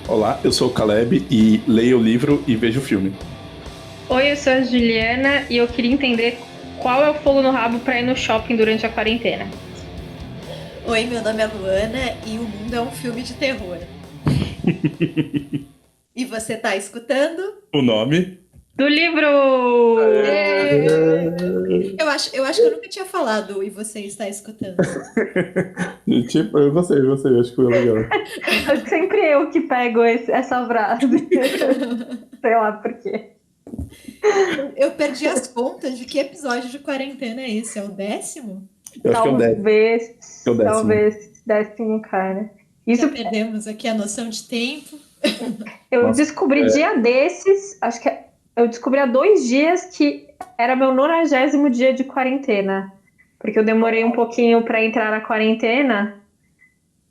Olá, eu sou o Caleb e leio o livro e vejo o filme. Oi, eu sou a Juliana e eu queria entender qual é o fogo no rabo pra ir no shopping durante a quarentena. Oi, meu nome é Luana e o mundo é um filme de terror. E você tá escutando? O nome? Do livro! Eu acho que eu nunca tinha falado e você está escutando. Tipo, eu gostei, acho que foi legal. É sempre eu que pego essa frase. Sei lá por quê. Eu perdi as contas de que episódio de quarentena é esse? É o 10º? Eu acho que é o 10. É o 10º. Talvez 10º, cara. Isso Já perdemos aqui a noção de tempo. eu Nossa, descobri dia desses, acho que eu descobri há 2 dias que era meu 90º dia de quarentena. Porque eu demorei um pouquinho para entrar na quarentena,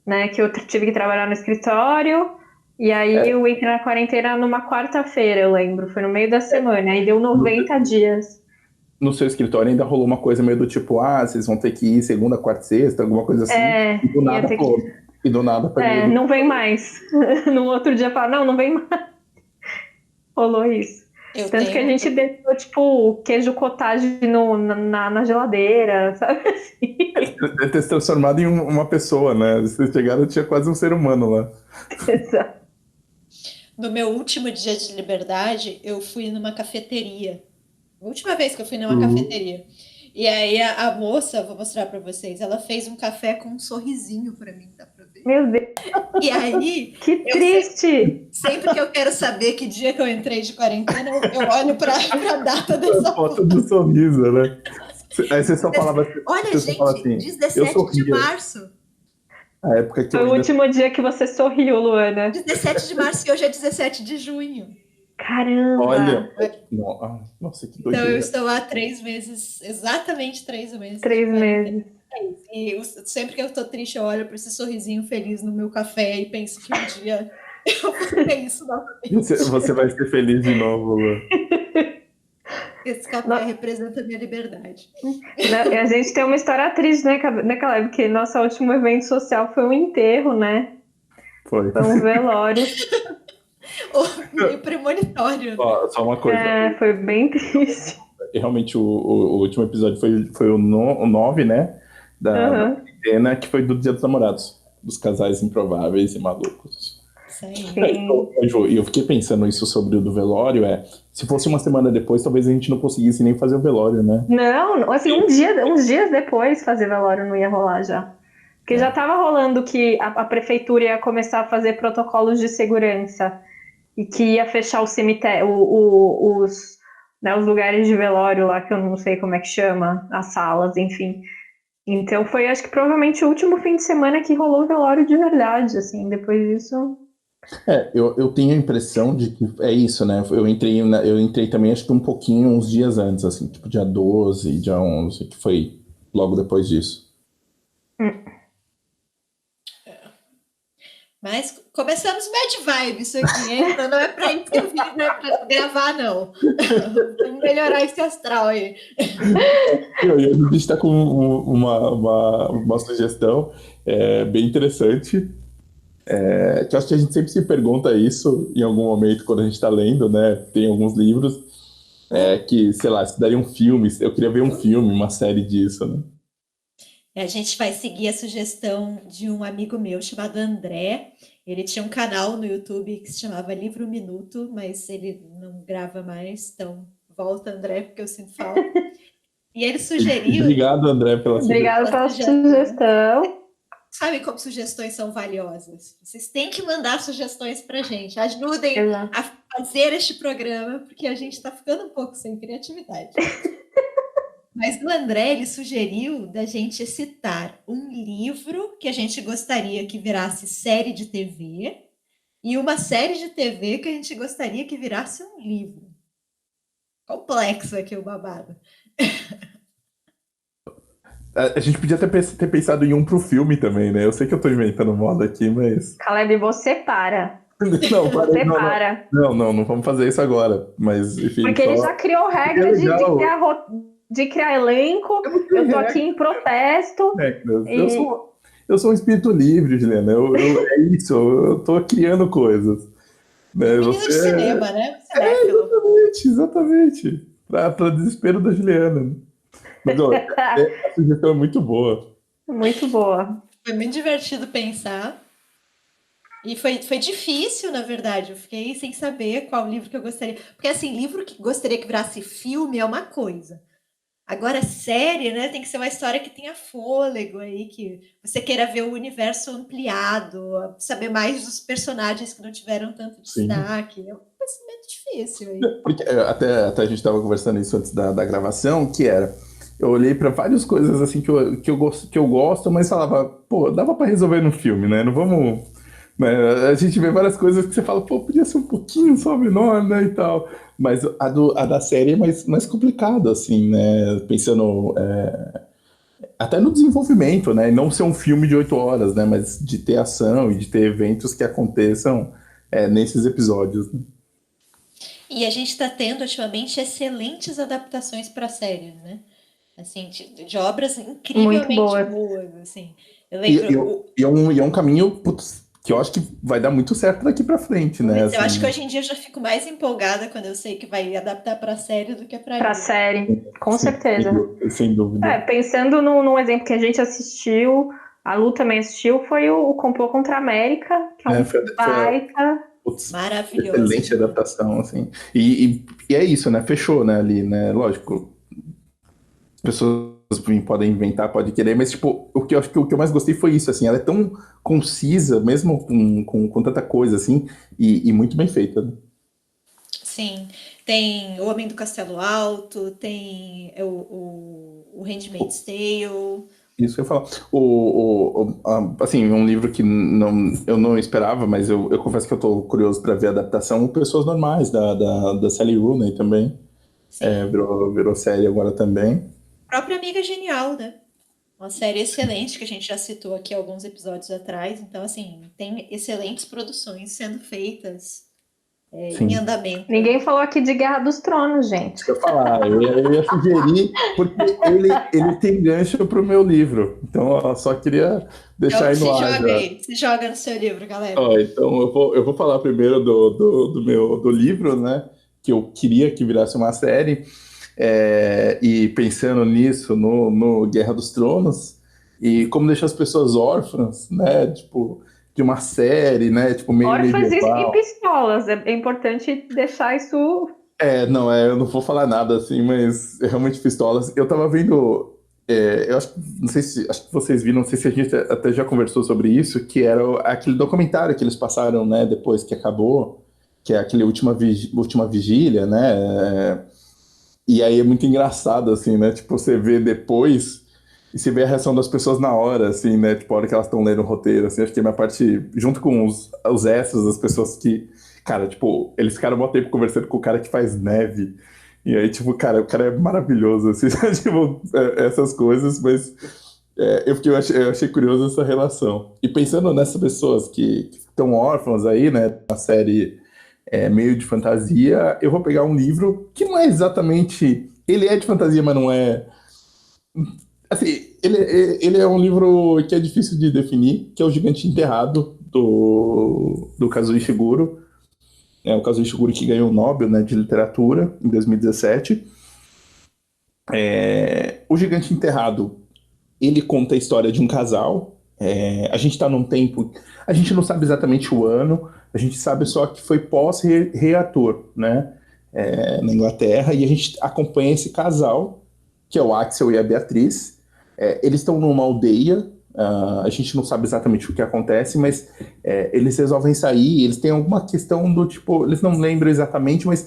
né? Que eu tive que trabalhar no escritório. E aí eu entrei na quarentena numa quarta-feira, eu lembro. Foi no meio da semana. Aí deu 90 dias. No seu escritório ainda rolou uma coisa meio do tipo, vocês vão ter que ir segunda, quarta, sexta, alguma coisa assim. E do nada, E do nada, não vem mais. No outro dia fala, não vem mais. Rolou isso. Tanto que a gente deixou, tipo, queijo cottage na geladeira, sabe assim? Deve ter se transformado em uma pessoa, né? Vocês chegaram, tinha quase um ser humano lá. Exato. No meu último dia de liberdade, eu fui numa cafeteria. A última vez que eu fui numa cafeteria. E aí a moça, vou mostrar pra vocês, ela fez um café com um sorrisinho pra mim, dá pra ver? Meu Deus. E aí... Que triste! Sempre que eu quero saber que dia que eu entrei de quarentena, eu olho pra data dessa foto do sorriso, né? Aí você só falava assim... Olha, gente, assim, 17 de março. A época que Foi o último dia que você sorriu, Luana. 17 de março e hoje é 17 de junho. Caramba! Olha, nossa, que doideira. Então eu estou há 3 meses, exatamente 3 meses. 3 meses. E sempre que eu tô triste, eu olho para esse sorrisinho feliz no meu café e penso que um dia eu vou ter isso novamente. Você vai ser feliz de novo, Lu. Esse café representa a minha liberdade. A gente tem uma história triste, né, Caleb? Porque nosso último evento social foi um enterro, né? Foi um velório. Meio premonitório. Só uma coisa. Foi bem triste. Realmente, o último episódio foi o 9, né? Da quarentena, que foi do Dia dos Namorados. Dos casais improváveis e malucos. E eu fiquei pensando isso sobre o do velório, se fosse uma semana depois, talvez a gente não conseguisse nem fazer o velório, né? Não, assim, uns dias depois fazer velório não ia rolar já. Porque já tava rolando que a prefeitura ia começar a fazer protocolos de segurança e que ia fechar o cemitério, os lugares de velório lá, que eu não sei como é que chama, as salas, enfim. Então foi, acho que provavelmente o último fim de semana que rolou o velório de verdade, assim, depois disso... Eu tenho a impressão de que é isso, né? Eu entrei também, acho que um pouquinho, uns dias antes, assim, tipo dia 12, dia 11, que foi logo depois disso. Mas começamos bad vibe isso aqui, hein? Então não é pra isso que eu vim, não é pra gravar, não. Vamos melhorar esse astral aí. E a gente está com uma sugestão bem interessante. Que eu acho que a gente sempre se pergunta isso em algum momento quando a gente está lendo, né? Tem alguns livros que, sei lá, se daria um filme, eu queria ver um filme, uma série disso, né? A gente vai seguir a sugestão de um amigo meu chamado André. Ele tinha um canal no YouTube que se chamava Livro Minuto, mas ele não grava mais, então volta, André, porque eu sinto falta. E ele sugeriu... Obrigado, André, pela sugestão. Sabe como sugestões são valiosas? Vocês têm que mandar sugestões pra gente. Ajudem a fazer este programa, porque a gente está ficando um pouco sem criatividade. Mas o André, ele sugeriu da gente citar um livro que a gente gostaria que virasse série de TV e uma série de TV que a gente gostaria que virasse um livro. Complexo aqui o babado. A gente podia ter pensado em um pro filme também, né? Eu sei que eu tô inventando moda aqui, mas... Caleb, você para. Não vamos fazer isso agora. Mas, enfim, porque ele já criou regra de criar elenco. Eu tô aqui em protesto. eu sou um espírito livre, Juliana. É isso, eu tô criando coisas. Né? Menino de cinema, né? Cinéfilo. Exatamente. Pra desespero da Juliana. Né? Mas, ó, a sugestão é muito boa. Muito boa. Foi muito divertido pensar. E foi difícil, na verdade. Eu fiquei sem saber qual livro que eu gostaria. Porque, assim, livro que gostaria que virasse filme é uma coisa. Agora, série, né? Tem que ser uma história que tenha fôlego aí, que você queira ver o universo ampliado, saber mais dos personagens que não tiveram tanto destaque. É um pensamento difícil aí. Porque, até a gente estava conversando isso antes da gravação, que era... Eu olhei para várias coisas assim que eu gosto, mas falava, pô, dava para resolver no filme, né? Não vamos... Né? A gente vê várias coisas que você fala, pô, podia ser um pouquinho só menor, né, e tal. Mas a da série é mais complicado, assim, né? Pensando até no desenvolvimento, né? E não ser um filme de 8 horas, né? Mas de ter ação e de ter eventos que aconteçam nesses episódios. Né? E a gente está tendo, ultimamente, excelentes adaptações para séries, né? Assim, de obras incrivelmente boas, assim. Eu lembro... E é um caminho, putz, que eu acho que vai dar muito certo daqui pra frente, né? Mas eu acho que hoje em dia eu já fico mais empolgada quando eu sei que vai adaptar pra série do que pra Pra livro. série, com certeza. Sem dúvida. Pensando num exemplo que a gente assistiu, a Lu também assistiu, foi o Complô contra a América, que é um baita... Maravilhoso. Excelente adaptação, assim. E é isso, né? Fechou, né, ali, né? Lógico, as pessoas podem inventar, podem querer, mas, tipo, o que eu acho que o que eu mais gostei foi isso, assim, ela é tão concisa, mesmo com tanta coisa, assim, e muito bem feita, né? Sim, tem O Homem do Castelo Alto, tem o Handmaid's Tale. Isso que eu ia falar. Assim, um livro que eu não esperava, mas eu confesso que eu tô curioso para ver a adaptação, Pessoas Normais, da Sally Rooney também. Virou série agora também. Própria Amiga Genial, né? Uma série excelente que a gente já citou aqui alguns episódios atrás. Então, assim, tem excelentes produções sendo feitas em andamento. Ninguém falou aqui de Guerra dos Tronos, gente. Deixa eu falar, eu ia sugerir, porque ele tem gancho pro meu livro. Então, eu só queria deixar aí no ar. Se joga no seu livro, galera. Então, eu vou falar primeiro do livro, né? Que eu queria que virasse uma série. E pensando nisso, no Guerra dos Tronos, e como deixar as pessoas órfãs, né? Tipo, de uma série, né? Tipo, meio órfãs medieval. e pistolas, é importante deixar isso... eu não vou falar nada assim, mas realmente pistolas. Eu tava vendo, eu acho que vocês viram, não sei se a gente até já conversou sobre isso, que era aquele documentário que eles passaram, né, depois que acabou, que é aquele Última Vigília, né? E aí é muito engraçado, assim, né? Tipo, você vê depois e você vê a reação das pessoas na hora, assim, né? Tipo, a hora que elas estão lendo o roteiro, assim. Acho que a minha parte, junto com os extras, as pessoas que... Cara, tipo, eles ficaram um bom tempo conversando com o cara que faz neve. E aí, tipo, cara, o cara é maravilhoso, assim, tipo, essas coisas, mas eu achei curioso essa relação. E pensando nessas pessoas que estão órfãos aí, né? Uma série... meio de fantasia, eu vou pegar um livro que não é exatamente... Ele é de fantasia, mas não é... Assim, ele é um livro que é difícil de definir, que é O Gigante Enterrado, do Kazuo Ishiguro. É o Kazuo Ishiguro que ganhou o Nobel, né, de Literatura em 2017. O Gigante Enterrado, ele conta a história de um casal. A gente está num tempo... A gente não sabe exatamente o ano, a gente sabe só que foi pós-reator, né? Na Inglaterra, e a gente acompanha esse casal, que é o Axel e a Beatriz. Eles estão numa aldeia, a gente não sabe exatamente o que acontece, mas eles resolvem sair, eles têm alguma questão do tipo, eles não lembram exatamente, mas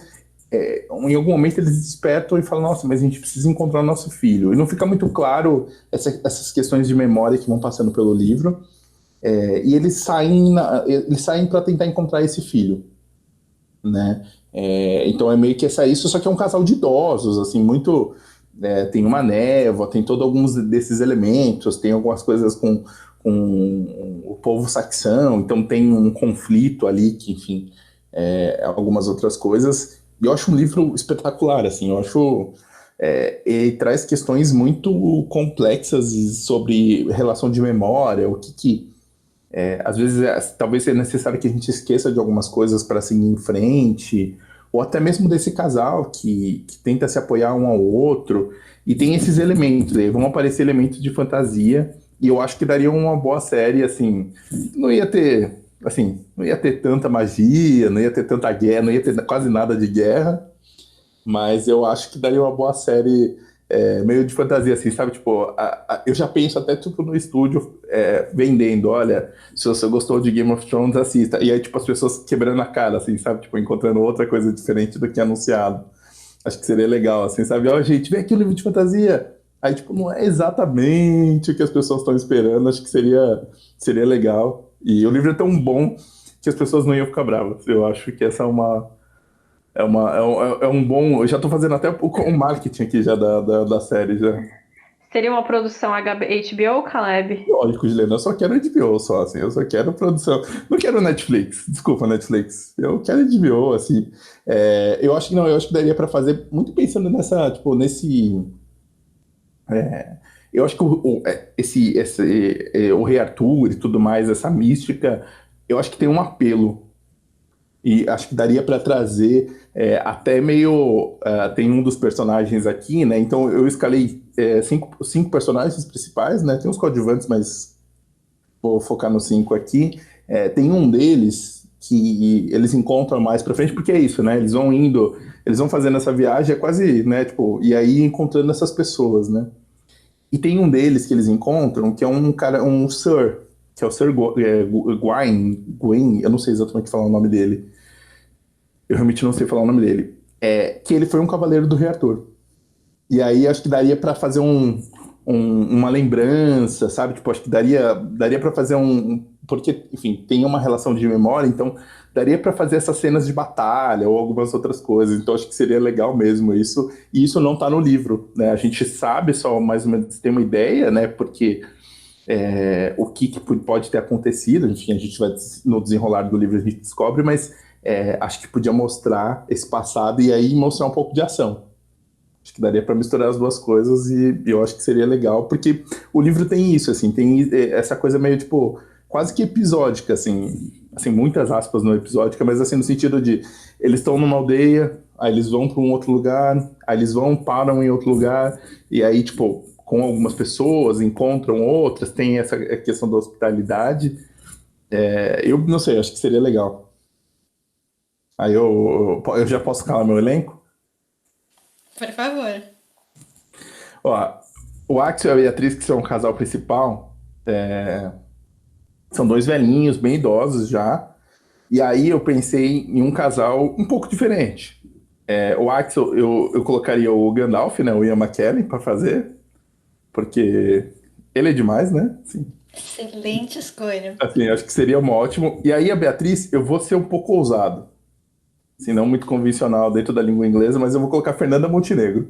em algum momento eles despertam e falam, nossa, mas a gente precisa encontrar o nosso filho. E não fica muito claro essas questões de memória que vão passando pelo livro. E eles saem para tentar encontrar esse filho, né? Então é meio que isso, só que é um casal de idosos, assim, muito... tem uma névoa, tem todos alguns desses elementos, tem algumas coisas com o povo saxão, então tem um conflito ali, que, enfim, algumas outras coisas. E eu acho um livro espetacular, assim, eu acho... ele traz questões muito complexas sobre relação de memória, o que às vezes talvez seja necessário que a gente esqueça de algumas coisas para seguir em frente, ou até mesmo desse casal que tenta se apoiar um ao outro, e tem esses elementos aí, vão aparecer elementos de fantasia, e eu acho que daria uma boa série, assim, não ia ter, assim, não ia ter tanta magia, não ia ter tanta guerra, não ia ter quase nada de guerra, mas eu acho que daria uma boa série meio de fantasia, assim, sabe? Tipo, eu já penso até tipo no estúdio vendendo, olha, se você gostou de Game of Thrones, assista. E aí, tipo, as pessoas quebrando a cara, assim, sabe? Tipo, encontrando outra coisa diferente do que anunciado. Acho que seria legal, assim, sabe? Ó, gente, vem aqui o livro de fantasia. Aí, tipo, não é exatamente o que as pessoas estão esperando. Acho que seria legal. E o livro é tão bom que as pessoas não iam ficar bravas. Eu acho que essa é um bom. Eu já tô fazendo até o marketing aqui já da série já. Seria uma produção HBO, Caleb? Lógico, Juliana, eu só quero HBO só, assim, eu só quero produção. Não quero Netflix, desculpa, Netflix. Eu quero HBO, assim. Eu acho que não, eu acho que daria pra fazer, muito pensando nessa, tipo, nesse. Eu acho que o Rei Arthur e tudo mais, essa mística, eu acho que tem um apelo. E acho que daria para trazer até meio. Tem um dos personagens aqui, né? Então eu escalei cinco personagens principais, né? Tem os coadjuvantes, mas vou focar nos cinco aqui. Tem um deles que eles encontram mais para frente, porque é isso, né? Eles vão fazendo essa viagem, é quase, né? Tipo, e aí encontrando essas pessoas, né? E tem um deles que eles encontram, que é um cara, um Sir, que é o Sir Gawain, eu não sei exatamente falar o nome dele. Eu realmente não sei falar o nome dele. Que ele foi um cavaleiro do Rei Arthur. E aí acho que daria pra fazer uma lembrança, sabe? Tipo, acho que daria para fazer porque, enfim, tem uma relação de memória, então daria pra fazer essas cenas de batalha ou algumas outras coisas. Então acho que seria legal mesmo isso. E isso não tá no livro, né? A gente sabe só mais ou menos, tem uma ideia, né? Porque o que pode ter acontecido, enfim, a gente vai, no desenrolar do livro a gente descobre, mas acho que podia mostrar esse passado e aí mostrar um pouco de ação. Acho que daria para misturar as duas coisas e eu acho que seria legal, porque o livro tem isso, assim, tem essa coisa meio, tipo, quase que episódica, assim, muitas aspas no episódica, mas assim, no sentido de, eles estão numa aldeia, aí eles vão para um outro lugar, aí eles param em outro lugar, e aí, tipo, com algumas pessoas, encontram outras, tem essa questão da hospitalidade. Eu não sei, acho que seria legal. Aí eu já posso calar meu elenco? Por favor. Ó, o Axel e a Beatriz, que são o casal principal, são dois velhinhos, bem idosos já. E aí eu pensei em um casal um pouco diferente. O Axel, eu colocaria o Gandalf, né, o Ian McKellen, para fazer, porque ele é demais, né? Assim, Excelente escolha. assim, acho que seria um ótimo. E aí a Beatriz, eu vou ser um pouco ousado. Assim, não muito convencional dentro da língua inglesa, mas eu vou colocar Fernanda Montenegro.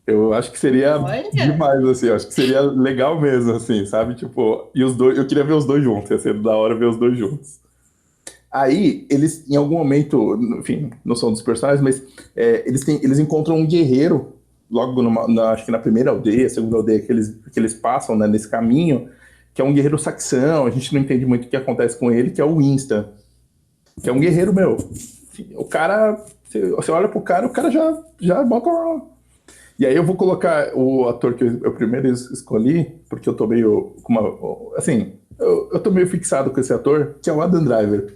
Eu acho que seria Olha. demais, assim, eu acho que seria legal mesmo, assim, sabe? Tipo, e os dois, eu queria ver os dois juntos, ia ser da hora ver os dois juntos. Aí, eles, em algum momento, enfim, não são dos personagens, mas eles encontram um guerreiro, logo acho que na primeira aldeia, segunda aldeia que eles passam, né, nesse caminho, que é um guerreiro saxão, a gente não entende muito o que acontece com ele, que é o Winston, que é um guerreiro, meu. O cara, você olha pro cara, o cara já bota uma... E aí eu vou colocar o ator que eu primeiro escolhi, porque eu tô meio com uma... Assim, eu tô meio fixado com esse ator, que é o Adam Driver.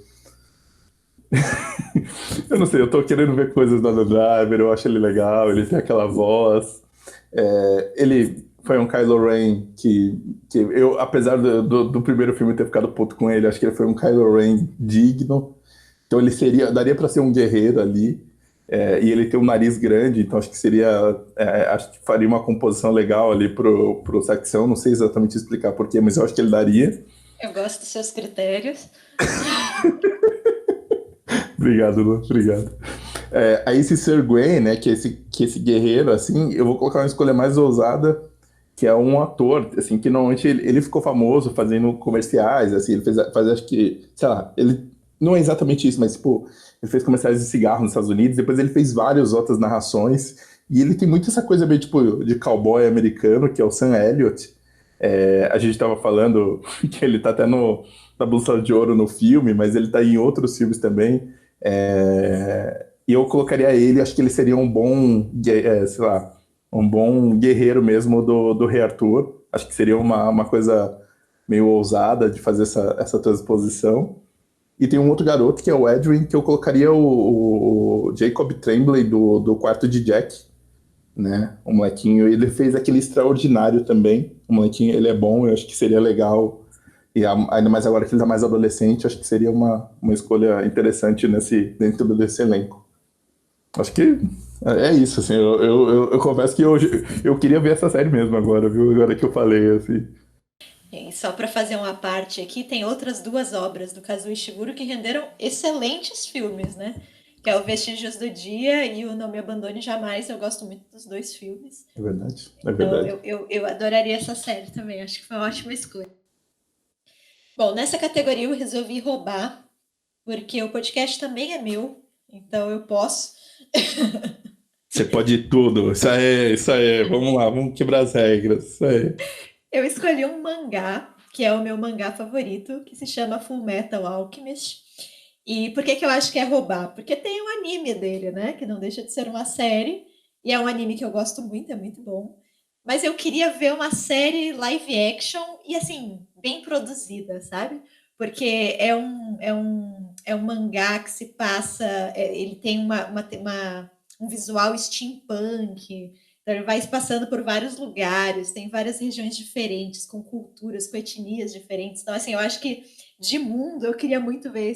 Eu não sei, eu tô querendo ver coisas do Adam Driver, eu acho ele legal, ele tem aquela voz. Ele foi um Kylo Ren que eu, apesar do primeiro filme ter ficado puto com ele, acho que ele foi um Kylo Ren digno. Então ele daria pra ser um guerreiro ali. E ele tem um nariz grande, então acho que acho que faria uma composição legal ali pro Saxão, não sei exatamente explicar porquê, mas eu acho que ele daria. Eu gosto dos seus critérios. Obrigado, Lu, obrigado. Aí esse Sir Gawain, né, que esse guerreiro, assim, eu vou colocar uma escolha mais ousada, que é um ator, assim, que normalmente ele ficou famoso fazendo comerciais, assim, ele faz acho que, sei lá, ele não é exatamente isso, mas, tipo, ele fez comerciais de cigarro nos Estados Unidos, depois ele fez várias outras narrações, E ele tem muito essa coisa meio tipo de cowboy americano, que é o Sam Elliott. A gente tava falando que ele tá até na Bússola de Ouro no filme, mas ele tá em outros filmes também. E eu colocaria ele, acho que ele seria um bom, sei lá, um bom guerreiro mesmo do Rei Arthur. Acho que seria uma coisa meio ousada de fazer essa transposição. E tem um outro garoto, que é o Edwin, que eu colocaria o Jacob Tremblay do quarto de Jack, né? O molequinho, ele fez aquele Extraordinário também. O molequinho, ele é bom, eu acho que seria legal. E ainda mais agora que ele tá mais adolescente, acho que seria uma escolha interessante dentro desse elenco. Acho que é isso, assim. Eu confesso que eu queria ver essa série mesmo agora, viu? Agora que eu falei, assim. E só para fazer uma parte aqui, tem outras duas obras do Kazuo Ishiguro que renderam excelentes filmes, né? Que é o Vestígios do Dia e o Não Me Abandone Jamais. Eu gosto muito dos dois filmes. É verdade, é Então, verdade. eu adoraria essa série também. Acho que foi uma ótima escolha. Bom, nessa categoria eu resolvi roubar, porque o podcast também é meu, então eu posso. Você pode tudo. Isso aí. Vamos lá, vamos quebrar as regras. Isso aí. Eu escolhi um mangá, que é o meu mangá favorito, que se chama Full Metal Alchemist. E por que eu acho que é roubar? Porque tem um anime dele, né? Que não deixa de ser uma série. E é um anime que eu gosto muito, é muito bom. Mas eu queria ver uma série live action e, assim, bem produzida, sabe? Porque é um mangá que se passa. Ele tem um visual steampunk. Então, ele vai passando por vários lugares, tem várias regiões diferentes, com culturas, com etnias diferentes. Então, assim, eu acho que de mundo eu queria muito ver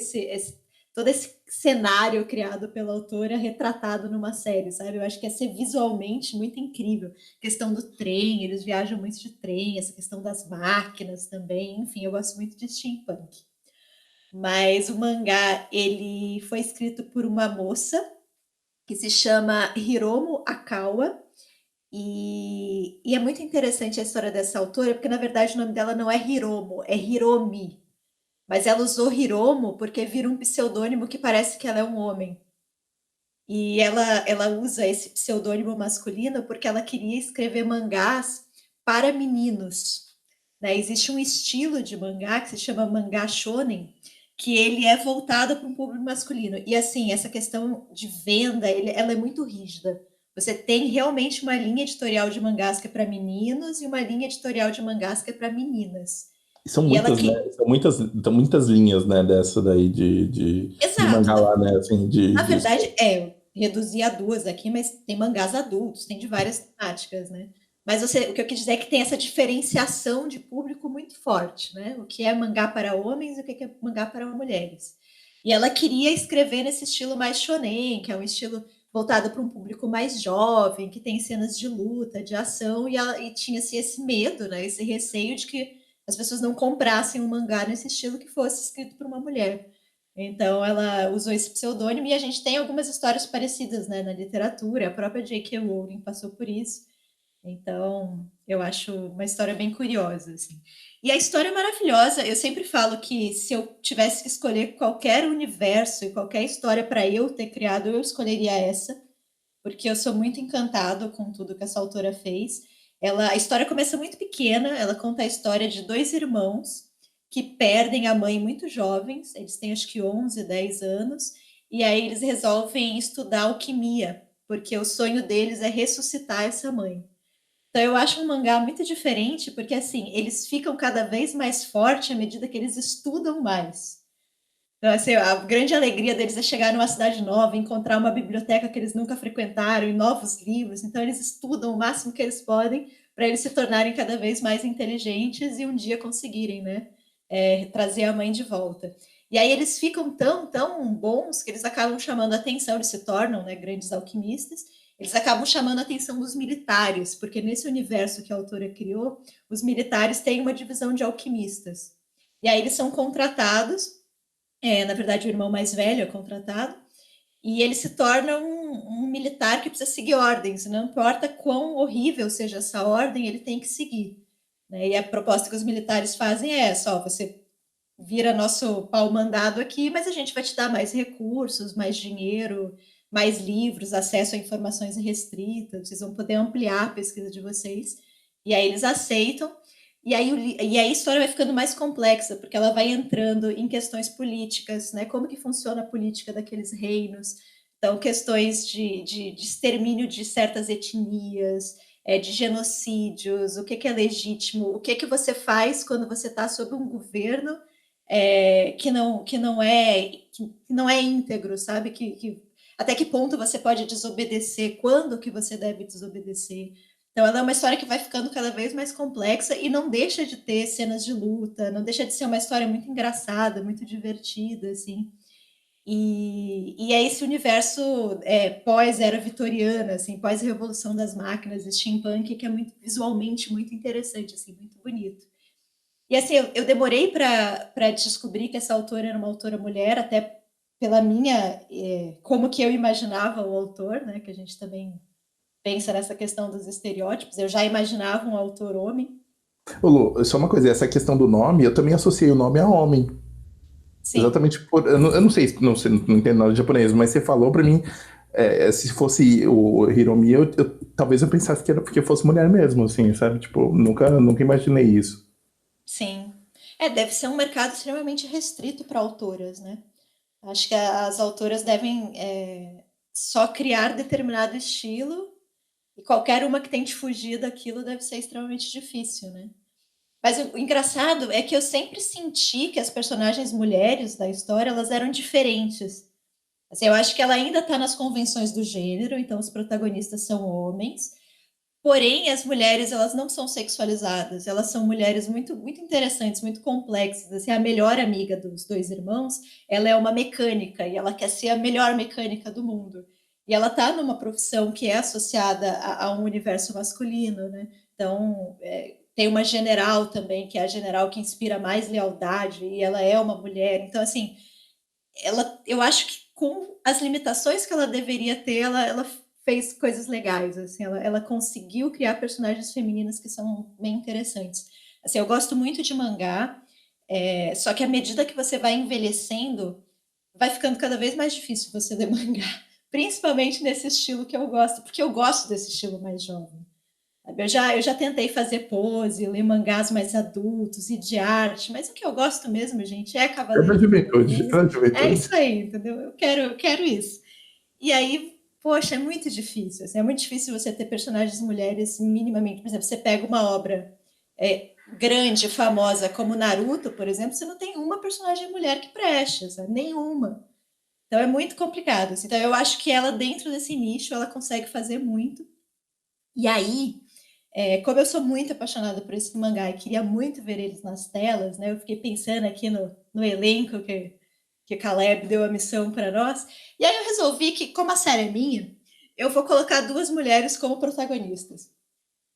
todo esse cenário criado pela autora retratado numa série, sabe? Eu acho que ia ser visualmente muito incrível. A questão do trem, eles viajam muito de trem, essa questão das máquinas também. Enfim, eu gosto muito de steampunk. Mas o mangá, ele foi escrito por uma moça que se chama Hiromu Akawa, e é muito interessante a história dessa autora, porque na verdade o nome dela não é Hiromo, é Hiromi. Mas ela usou Hiromo porque vira um pseudônimo que parece que ela é um homem. E ela usa esse pseudônimo masculino porque ela queria escrever mangás para meninos. Né? Existe um estilo de mangá que se chama mangá shonen, que ele é voltado para um público masculino. E assim, essa questão de venda, ela é muito rígida. Você tem realmente uma linha editorial de mangás que é para meninos e uma linha editorial de mangás que é para meninas. E são E ela muitas, né? que. São muitas linhas, né, dessa daí de Exato. mangá lá, né? Assim, Na verdade, eu reduzi a duas aqui, mas tem mangás adultos, tem de várias temáticas, né? Mas o que eu quis dizer é que tem essa diferenciação de público muito forte, né? O que é mangá para homens e o que é mangá para mulheres. E ela queria escrever nesse estilo mais shonen, que é um estilo voltado para um público mais jovem, que tem cenas de luta, de ação, e tinha-se esse medo, né? Esse receio de que as pessoas não comprassem um mangá nesse estilo que fosse escrito por uma mulher. Então, ela usou esse pseudônimo e a gente tem algumas histórias parecidas, né, na literatura. A própria J.K. Rowling passou por isso. Então, eu acho uma história bem curiosa, assim. E a história é maravilhosa. Eu sempre falo que se eu tivesse que escolher qualquer universo e qualquer história para eu ter criado, eu escolheria essa, porque eu sou muito encantado com tudo que essa autora fez. A história começa muito pequena, ela conta a história de dois irmãos que perdem a mãe muito jovens, eles têm acho que 11, 10 anos, e aí eles resolvem estudar alquimia, porque o sonho deles é ressuscitar essa mãe. Então eu acho um mangá muito diferente, porque assim, eles ficam cada vez mais fortes à medida que eles estudam mais. Então, assim, a grande alegria deles é chegar numa cidade nova, encontrar uma biblioteca que eles nunca frequentaram e novos livros. Então, eles estudam o máximo que eles podem para eles se tornarem cada vez mais inteligentes e um dia conseguirem, né, trazer a mãe de volta. E aí eles ficam tão bons que eles acabam chamando a atenção, eles se tornam, né, grandes alquimistas. Eles acabam chamando a atenção dos militares, porque nesse universo que a autora criou, os militares têm uma divisão de alquimistas. E aí eles são contratados, na verdade, o irmão mais velho é contratado, e ele se torna um militar que precisa seguir ordens, não importa quão horrível seja essa ordem, ele tem que seguir. Né? E a proposta que os militares fazem é essa: ó, você vira nosso pau mandado aqui, mas a gente vai te dar mais recursos, mais dinheiro, mais livros, acesso a informações restritas, vocês vão poder ampliar a pesquisa de vocês. E aí eles aceitam, e aí a história vai ficando mais complexa, porque ela vai entrando em questões políticas, né? Como que funciona a política daqueles reinos. Então, questões de extermínio de certas etnias, de genocídios, o que é legítimo, o que você faz quando você está sob um governo que não é íntegro, sabe? Até que ponto você pode desobedecer, quando que você deve desobedecer. Então, ela é uma história que vai ficando cada vez mais complexa e não deixa de ter cenas de luta, não deixa de ser uma história muito engraçada, muito divertida, assim. E é esse universo pós-era vitoriana, assim, pós-revolução das máquinas, steampunk, que é muito, visualmente muito interessante, assim, muito bonito. E assim, eu demorei para descobrir que essa autora era uma autora mulher, até pela minha, como que eu imaginava o autor, né, que a gente também pensa nessa questão dos estereótipos, eu já imaginava um autor homem. Ô, Lu, só uma coisa, essa questão do nome, eu também associei o nome a homem. Sim. Exatamente por. Eu não sei, não entendo nada de japonês, mas você falou pra mim, se fosse o Hiromi, talvez eu pensasse que era porque fosse mulher mesmo, assim, sabe? Tipo, nunca imaginei isso. Sim. Deve ser um mercado extremamente restrito para autoras, né? Acho que as autoras devem só criar determinado estilo e qualquer uma que tente fugir daquilo deve ser extremamente difícil, né? Mas o engraçado é que eu sempre senti que as personagens mulheres da história, elas eram diferentes. Assim, eu acho que ela ainda está nas convenções do gênero, então os protagonistas são homens, porém as mulheres, elas não são sexualizadas, elas são mulheres muito, muito interessantes, muito complexas. Assim, a melhor amiga dos dois irmãos, ela é uma mecânica e ela quer ser a melhor mecânica do mundo. E ela está numa profissão que é associada a um universo masculino, né? Então, tem uma general também, que é a general que inspira mais lealdade, e ela é uma mulher. Então, assim, eu acho que com as limitações que ela deveria ter, ela fez coisas legais. Assim, ela conseguiu criar personagens femininas que são bem interessantes. Assim, eu gosto muito de mangá, só que à medida que você vai envelhecendo, vai ficando cada vez mais difícil você ler mangá. Principalmente nesse estilo que eu gosto, porque eu gosto desse estilo mais jovem. Eu já tentei fazer pose, ler mangás mais adultos e de arte, mas o que eu gosto mesmo, gente, é É da Cavaleiro do juventude, é Zodíaco. da É juventude. isso aí, entendeu? Eu quero isso. E aí, poxa, é muito difícil. Assim, é muito difícil você ter personagens mulheres minimamente. Por exemplo, você pega uma obra grande, famosa, como Naruto, por exemplo, você não tem uma personagem mulher que preste, sabe? Nenhuma. Então é muito complicado. Assim. Então eu acho que ela, dentro desse nicho, ela consegue fazer muito. E aí, como eu sou muito apaixonada por esse mangá e queria muito ver eles nas telas, né? Eu fiquei pensando aqui no elenco que o Caleb deu a missão para nós. E aí eu resolvi que, como a série é minha, eu vou colocar duas mulheres como protagonistas.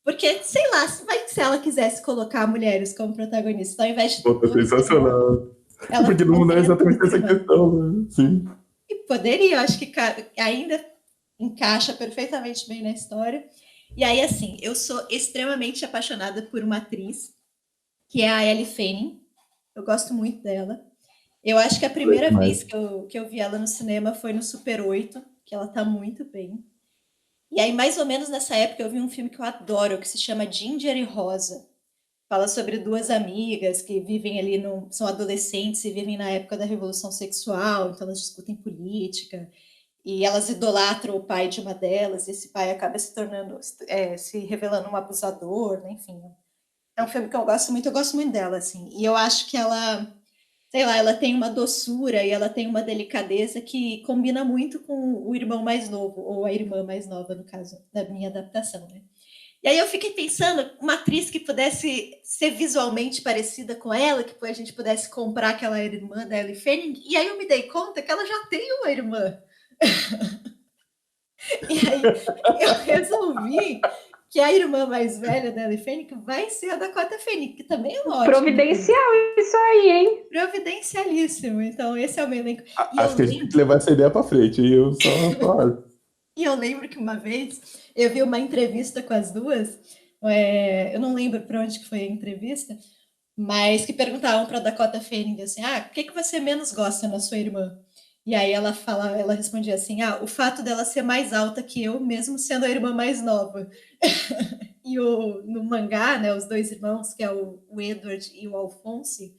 Porque, sei lá, se ela quisesse colocar mulheres como protagonistas, ao invés de Puta, dois irmãos, sensacional. ela Porque não é colocaria exatamente dois essa irmãos. questão, né? Sim. E poderia, eu acho que ainda encaixa perfeitamente bem na história. E aí, assim, eu sou extremamente apaixonada por uma atriz, que é a Ellie Fanning. Eu gosto muito dela. Eu acho que a primeira vez que eu vi ela no cinema foi no Super 8, que ela tá muito bem. E aí, mais ou menos nessa época, eu vi um filme que eu adoro, que se chama Ginger e Rosa. Fala sobre duas amigas que vivem ali, são adolescentes e vivem na época da Revolução Sexual, então elas discutem política. E elas idolatram o pai de uma delas, e esse pai acaba se tornando, se revelando um abusador, né? Enfim. É um filme que eu gosto muito dela, assim. E eu acho que ela, sei lá, ela tem uma doçura e ela tem uma delicadeza que combina muito com o irmão mais novo, ou a irmã mais nova, no caso da minha adaptação, né? E aí eu fiquei pensando, uma atriz que pudesse ser visualmente parecida com ela, que a gente pudesse comprar aquela irmã da Ellie Fanning, e aí eu me dei conta que ela já tem uma irmã. E aí eu resolvi que a irmã mais velha da Ellie Fanning vai ser a Dakota Fanning, que também é uma ótima. Providencial isso aí, hein? Providencialíssimo. Então, esse é o meu elenco. Acho que a gente tem que levar essa ideia pra frente. E eu só falo. E eu lembro que uma vez eu vi uma entrevista com as duas. Eu não lembro para onde que foi a entrevista, mas que perguntavam para Dakota Fanning assim: o que você menos gosta na sua irmã? E aí ela respondia assim: o fato dela ser mais alta que eu, mesmo sendo a irmã mais nova. E no mangá, né, os dois irmãos, que é o Edward e o Alphonse,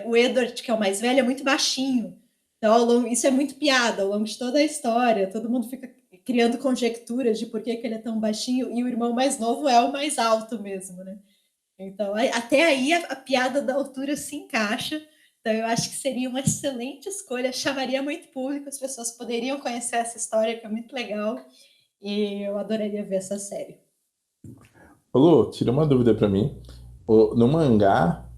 o Edward, que é o mais velho, é muito baixinho. Então, isso é muito piada ao longo de toda a história. Todo mundo fica criando conjecturas de por que ele é tão baixinho, e o irmão mais novo é o mais alto mesmo, né? Então, até aí a piada da altura se encaixa. Então, eu acho que seria uma excelente escolha, chamaria muito público, as pessoas poderiam conhecer essa história, que é muito legal, e eu adoraria ver essa série. Ô, Lu, tira uma dúvida pra mim. No mangá,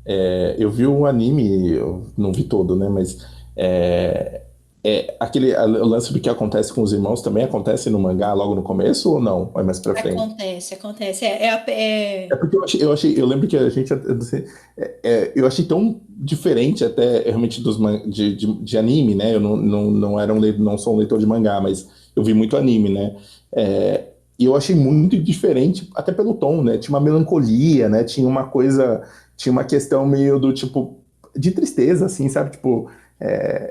eu vi o anime, eu não vi todo, né? Mas o lance do que acontece com os irmãos também acontece no mangá logo no começo ou não? Ou é mais pra frente? Acontece. É porque eu lembro que a gente, eu não sei, eu achei tão diferente até realmente de anime, né? Eu não sou um leitor de mangá, mas eu vi muito anime, né? E eu achei muito diferente, até pelo tom, né? Tinha uma melancolia, né? Tinha uma questão meio do tipo, de tristeza, assim, sabe? Tipo,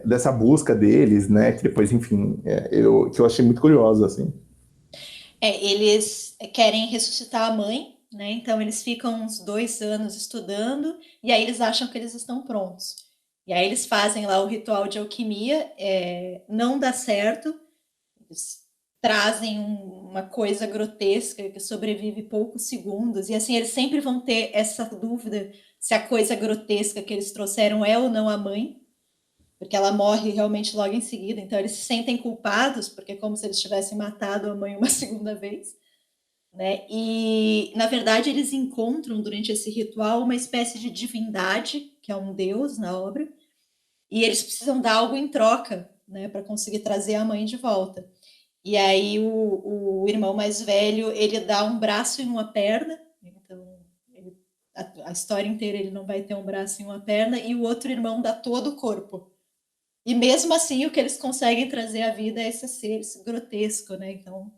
dessa busca deles, né? Que depois, enfim, que eu achei muito curioso, assim. Eles querem ressuscitar a mãe, né? Então eles ficam uns 2 anos estudando e aí eles acham que eles estão prontos. E aí eles fazem lá o ritual de alquimia, não dá certo, eles trazem uma coisa grotesca que sobrevive poucos segundos, e assim eles sempre vão ter essa dúvida se a coisa grotesca que eles trouxeram é ou não a mãe, porque ela morre realmente logo em seguida, então eles se sentem culpados, porque é como se eles tivessem matado a mãe uma segunda vez, né? E, na verdade, eles encontram durante esse ritual uma espécie de divindade, que é um deus na obra, e eles precisam dar algo em troca, né, para conseguir trazer a mãe de volta. E aí o irmão mais velho, ele dá um braço e uma perna, então a história inteira ele não vai ter um braço e uma perna, e o outro irmão dá todo o corpo. E mesmo assim, o que eles conseguem trazer à vida é esse ser esse grotesco, né? Então,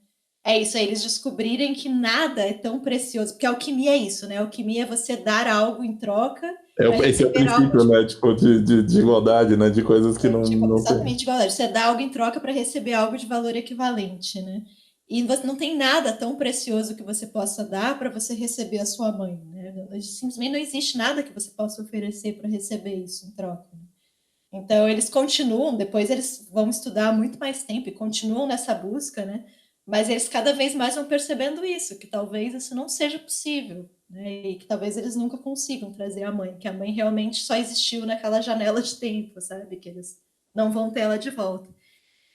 é isso, é eles descobrirem que nada é tão precioso, porque a alquimia é isso, né? A alquimia é você dar algo em troca para Esse é o receber algo princípio, né? Tipo, de igualdade, né? De coisas que não tem. exatamente igualdade. Você dá algo em troca para receber algo de valor equivalente, né? E você não tem nada tão precioso que você possa dar para você receber a sua mãe, né? Simplesmente não existe nada que você possa oferecer para receber isso em troca. Então, eles continuam, depois eles vão estudar muito mais tempo e continuam nessa busca, né? Mas eles cada vez mais vão percebendo isso, que talvez isso não seja possível, né? E que talvez eles nunca consigam trazer a mãe, que a mãe realmente só existiu naquela janela de tempo, sabe? Que eles não vão ter ela de volta.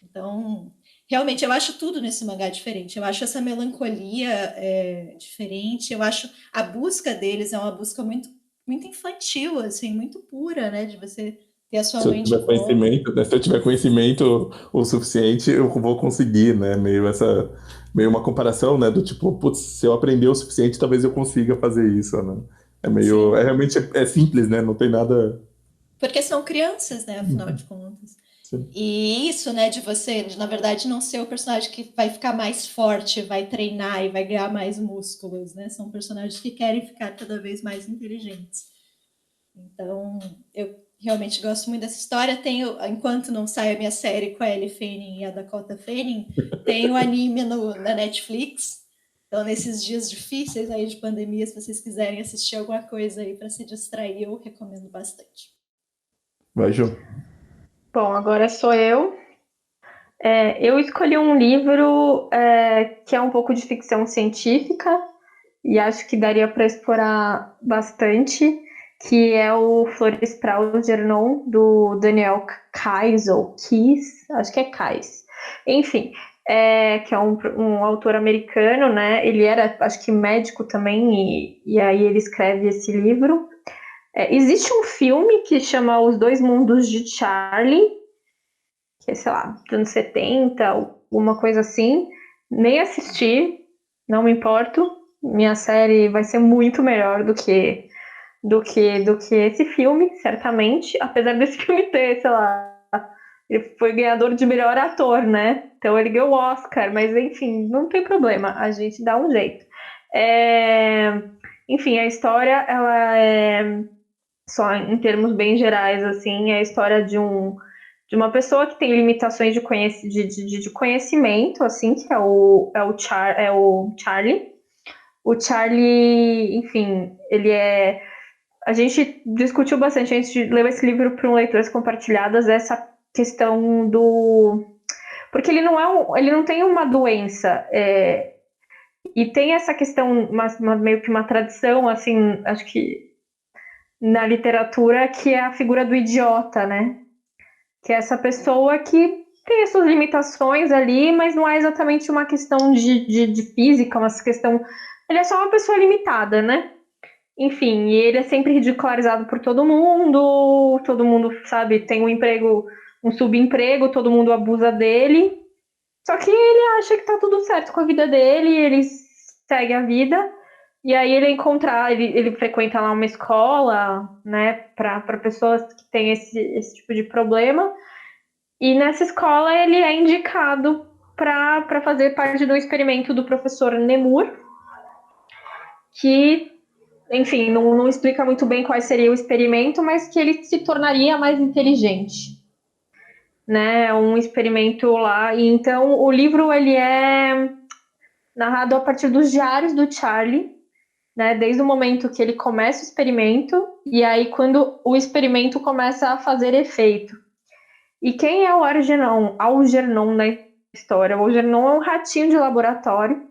Então, realmente, eu acho tudo nesse mangá diferente. Eu acho essa melancolia diferente. Eu acho a busca deles é uma busca muito, muito infantil, assim, muito pura, né? De você ter a sua Se eu mãe de tiver volta. conhecimento, né? Se eu tiver conhecimento o suficiente, eu vou conseguir, né? Meio uma comparação, né? Do tipo, putz, se eu aprender o suficiente, talvez eu consiga fazer isso, né? Sim, realmente simples, né? Não tem nada. porque são crianças, né? Afinal de contas. Sim. E isso, né, na verdade, não ser o personagem que vai ficar mais forte, vai treinar e vai ganhar mais músculos, né? São personagens que querem ficar cada vez mais inteligentes. Então, eu realmente gosto muito dessa história. Enquanto não sai a minha série com a Ellie Fanning e a Dakota Fanning, tem o anime na Netflix. Então, nesses dias difíceis aí de pandemia, se vocês quiserem assistir alguma coisa aí para se distrair, eu recomendo bastante. Vai, Ju. Bom, agora sou eu. Eu escolhi um livro que é um pouco de ficção científica e acho que daria para explorar bastante, que é o Flores para Algernon, do Daniel Keyes, ou Keyes, acho que é Keyes. Enfim, que é um autor americano, né? Ele era, acho que, médico também, e aí ele escreve esse livro. Existe um filme que chama Os Dois Mundos de Charlie, que é, sei lá, dos anos 70, alguma coisa assim. Nem assisti, não me importo. Minha série vai ser muito melhor do que esse filme, certamente. Apesar desse filme ter, sei lá, ele foi ganhador de melhor ator, né? Então ele ganhou o Oscar, mas enfim, não tem problema, a gente dá um jeito. Enfim, a história, ela é só em termos bem gerais, assim, é a história de uma pessoa que tem limitações de conhecimento, assim, que é o Charlie. O Charlie, enfim, ele é... A gente discutiu bastante, a gente leu esse livro para um Leituras Compartilhadas, essa questão do... Porque ele não tem uma doença, e tem essa questão, meio que uma tradição, assim, acho que na literatura, que é a figura do idiota, né? Que é essa pessoa que tem as suas limitações ali, mas não é exatamente uma questão de física, uma questão... Ele é só uma pessoa limitada, né? Enfim, e ele é sempre ridicularizado por todo mundo, sabe, tem um emprego, um subemprego, todo mundo abusa dele, só que ele acha que tá tudo certo com a vida dele, ele segue a vida, e aí ele frequenta lá uma escola, né, para pessoas que têm esse tipo de problema, e nessa escola ele é indicado para fazer parte do experimento do professor Nemur, que, enfim, não explica muito bem qual seria o experimento, mas que ele se tornaria mais inteligente, né? Um experimento lá. E então o livro ele é narrado a partir dos diários do Charlie, né? Desde o momento que ele começa o experimento e aí quando o experimento começa a fazer efeito. E quem é o Algernon na história? O Algernon é um ratinho de laboratório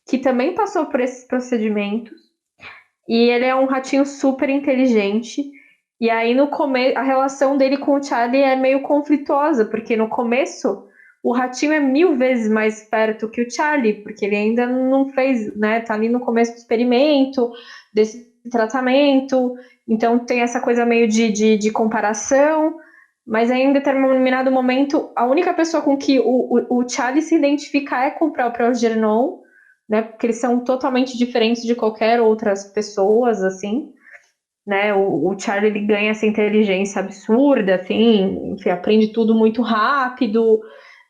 que também passou por esses procedimentos. E ele é um ratinho super inteligente. E aí, no começo, a relação dele com o Charlie é meio conflituosa, porque no começo o ratinho é 1000 vezes mais esperto que o Charlie, porque ele ainda não fez, né? Tá ali no começo do experimento, desse tratamento. Então tem essa coisa meio de comparação. Mas aí, em determinado momento, a única pessoa com que o Charlie se identifica é com o próprio Algernon, né? Porque eles são totalmente diferentes de qualquer outras pessoas, assim, né? O Charlie ele ganha essa inteligência absurda, assim, enfim, aprende tudo muito rápido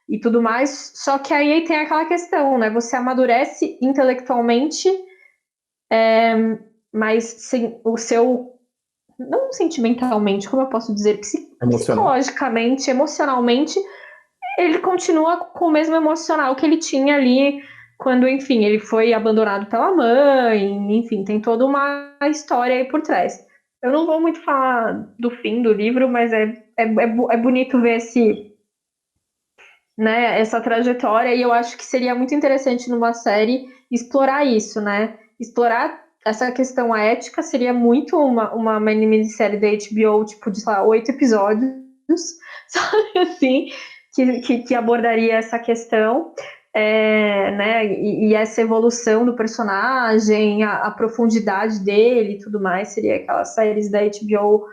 e tudo mais. Só que aí tem aquela questão, né? Você amadurece intelectualmente, mas o seu não sentimentalmente, como eu posso dizer, psicologicamente, emocionalmente, ele continua com o mesmo emocional que ele tinha ali quando, enfim, ele foi abandonado pela mãe, enfim, tem toda uma história aí por trás. Eu não vou muito falar do fim do livro, mas é bonito ver essa trajetória, e eu acho que seria muito interessante numa série explorar isso, né? Explorar essa questão ética seria muito uma minissérie da HBO, tipo, de, sei lá, 8 episódios, sabe, assim, que abordaria essa questão, né, e essa evolução do personagem, a profundidade dele e tudo mais, seria aquelas séries da HBO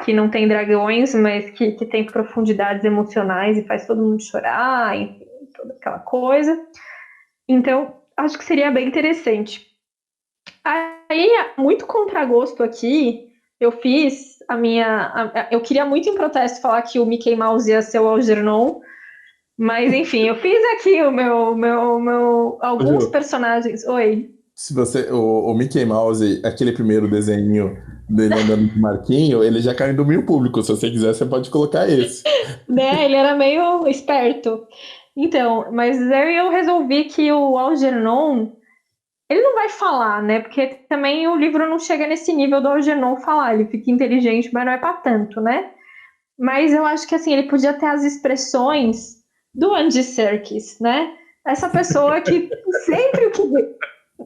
que não tem dragões, mas que tem profundidades emocionais e faz todo mundo chorar, enfim, toda aquela coisa. Então, acho que seria bem interessante. Aí, muito contragosto aqui, eu fiz eu queria muito em protesto falar que o Mickey Mouse ia ser o Algernon, mas enfim, eu fiz aqui alguns personagens. Oi. Se você, o Mickey Mouse, aquele primeiro desenho dele andando de Marquinho, ele já caiu em domínio público. Se você quiser, você pode colocar esse. Né, ele era meio esperto. Então, mas aí eu resolvi que o Algernon, ele não vai falar, né? Porque também o livro não chega nesse nível do Algernon falar. Ele fica inteligente, mas não é pra tanto, né? Mas eu acho que assim, ele podia ter as expressões do Andy Serkis, né? Essa pessoa que sempre que,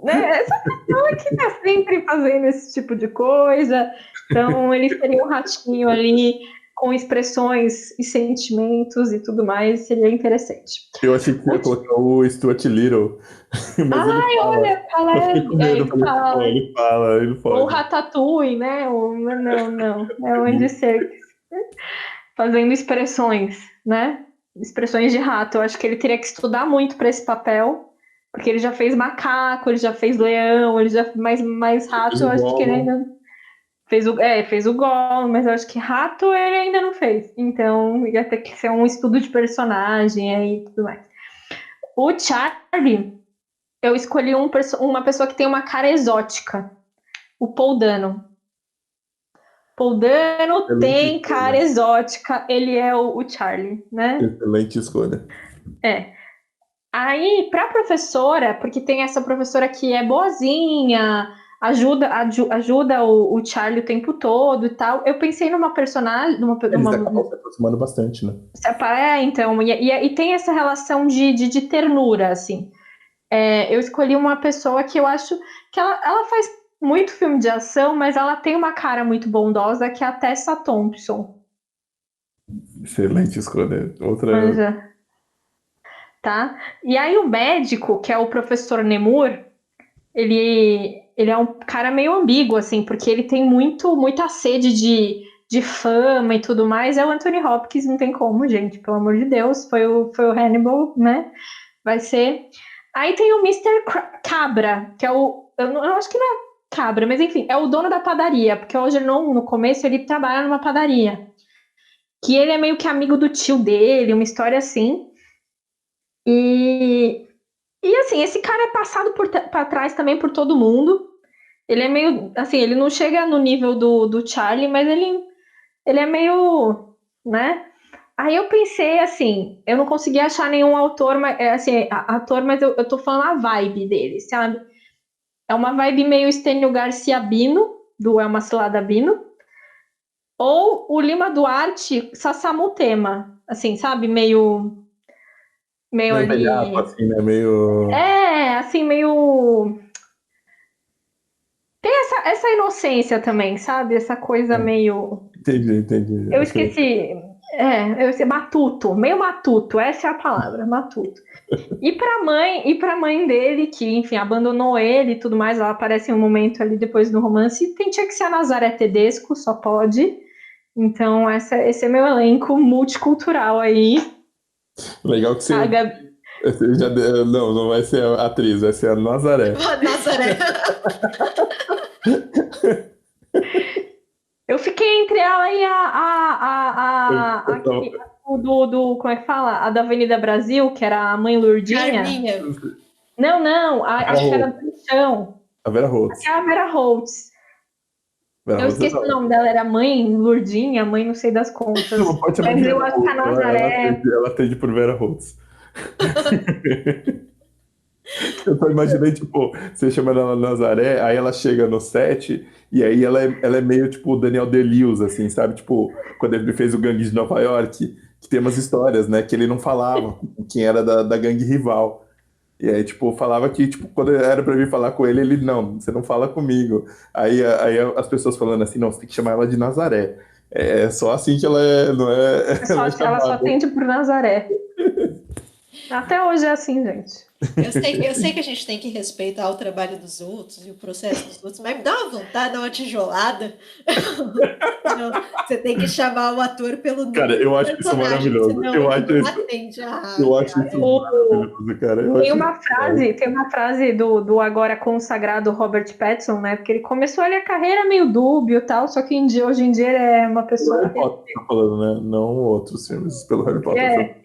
né? Essa pessoa que tá sempre fazendo esse tipo de coisa. Então, ele seria um ratinho ali com expressões e sentimentos e tudo mais, seria interessante. Eu achei que você ia colocar o Stuart Little, mas ele fala. Olha, fala, Eu fiquei com medo, ele ou o pode. Ratatouille, né? Não, é o Andy Serkis fazendo expressões, né? Expressões de rato. Eu acho que ele teria que estudar muito para esse papel, porque ele já fez macaco, ele já fez leão, ele já mais rato, eu acho que ele ainda fez o Gollum, mas eu acho que rato ele ainda não fez. Então ia ter que ser um estudo de personagem aí e tudo mais. O Charlie, eu escolhi uma pessoa que tem uma cara exótica, o Paul Dano. Paul Dano Excelente tem escolha. cara exótica, ele é o Charlie, né? Excelente escolha. Aí, pra professora, porque tem essa professora que é boazinha, ajuda o Charlie o tempo todo e tal. Eu pensei numa personagem, Eles acabam se aproximando bastante, né? então, e tem essa relação de ternura, assim. Eu escolhi uma pessoa que eu acho que ela faz muito filme de ação, mas ela tem uma cara muito bondosa, que é a Tessa Thompson. Excelente escolha. Outra. Manja. Tá? E aí o médico, que é o professor Nemur, ele é um cara meio ambíguo, assim, porque ele tem muita sede de fama e tudo mais. É o Anthony Hopkins, não tem como, gente, pelo amor de Deus. Foi o Hannibal, né? Vai ser. Aí tem o Mr. Cabra, que é eu acho que não é Cabra, mas enfim, é o dono da padaria, porque hoje no começo ele trabalha numa padaria. Que ele é meio que amigo do tio dele, uma história assim. E assim, esse cara é passado pra trás também por todo mundo. Ele é meio. Assim, ele não chega no nível do Charlie, mas ele é meio. Né? Aí eu pensei assim, eu não consegui achar nenhum autor, assim, ator, mas eu tô falando a vibe dele, sabe? É uma vibe meio Estênio Garcia Bino, do É uma Cilada Bino, ou o Lima Duarte, Sassamutema, assim, sabe? Meio Meio ali. velhaco, assim, né? Meio. Assim, meio. Tem essa inocência também, sabe? Essa coisa meio. Entendi. Eu esqueci. Eu esqueci. Matuto, meio matuto, essa é a palavra, matuto. E pra mãe dele, que, enfim, abandonou ele e tudo mais, ela aparece em um momento ali depois do romance, tinha que ser a Nazaré Tedesco, só pode. Então, esse é meu elenco multicultural aí. Legal que você. Não vai ser a atriz, vai ser a Nazaré. Nazaré. Eu fiquei entre ela e como é que fala? A da Avenida Brasil, que era a mãe Lourdinha. Carminha. Não, acho que era do chão. A Vera Holtz. É a Vera Holtz. Eu esqueci o nome dela, era mãe Lourdinha, mãe não sei das contas. Não, pode chamar Mas de eu Vera acho que a Holtz. Nazaré. Ela atende por Vera Holtz. Eu só imaginei, tipo, você chama ela Nazaré, aí ela chega no set, e aí ela é meio, tipo, o Daniel Day-Lewis, assim, sabe? Tipo, quando ele fez o Gangue de Nova York, que tem umas histórias, né? Que ele não falava quem era da gangue rival. E aí, tipo, falava que, tipo, quando era pra vir falar com ele, não, você não fala comigo. Aí as pessoas falando assim, não, você tem que chamar ela de Nazaré. É só assim que ela não é... Ela só atende por Nazaré. Até hoje é assim, gente. Eu sei que a gente tem que respeitar o trabalho dos outros e o processo dos outros, mas me dá uma vontade de dar uma tijolada. Não, você tem que chamar o ator pelo nome. Cara, eu acho isso maravilhoso. Eu acho isso maravilhoso, cara. Tem uma frase do agora consagrado Robert Pattinson, né? Porque ele começou ali a carreira meio dúbio e tal, só que hoje em dia ele é uma pessoa. Harry Potter, tá falando, né? Não outros filmes pelo Harry Potter.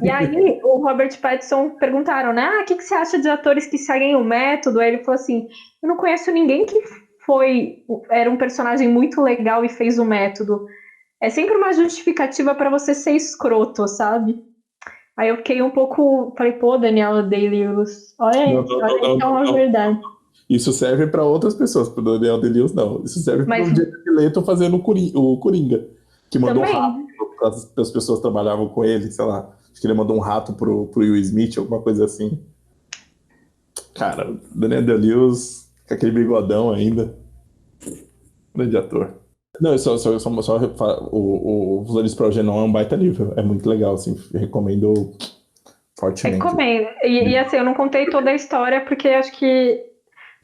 E aí o Robert Pattinson perguntaram, né? O que você acha de atores que seguem o método? Aí ele falou assim: eu não conheço ninguém que era um personagem muito legal e fez o método. É sempre uma justificativa para você ser escroto, sabe? Aí eu fiquei um pouco, falei, pô, Daniel Day-Lewis, olha então uma verdade. Isso serve para outras pessoas, pro Daniel Day-Lewis não. Isso serve para o Jared Leto fazendo o Coringa, que mandou um rato as pessoas trabalhavam com ele, sei lá. Acho que ele mandou um rato pro Will Smith, alguma coisa assim. Cara, o Daniel Day-Lewis, com aquele bigodão ainda. Grande ator. Não, o Flores para o Genon é um baita livro. É muito legal, assim. Recomendo fortemente. Recomendo. E assim, eu não contei toda a história, porque acho que...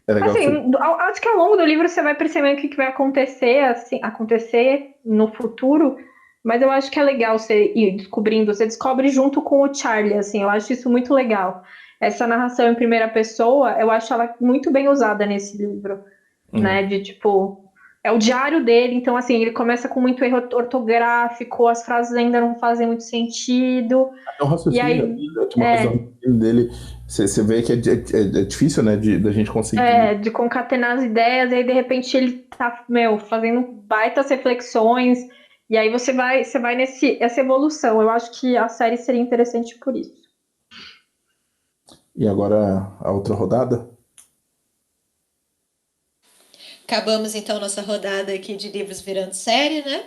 É legal assim, acho que ao longo do livro você vai percebendo o que vai acontecer, assim, acontecer no futuro, mas eu acho que é legal você ir descobrindo. Você descobre junto com o Charlie, assim. Eu acho isso muito legal. Essa narração em primeira pessoa, eu acho ela muito bem usada nesse livro, né? De tipo... É o diário dele, então assim, ele começa com muito erro ortográfico, as frases ainda não fazem muito sentido. É um raciocínio, e aí, dele Você vê que é difícil, né, da gente conseguir. De concatenar as ideias, e aí de repente ele tá, fazendo baitas reflexões, e aí você vai essa evolução. Eu acho que a série seria interessante por isso. E agora a outra rodada? Acabamos então nossa rodada aqui de livros virando série, né?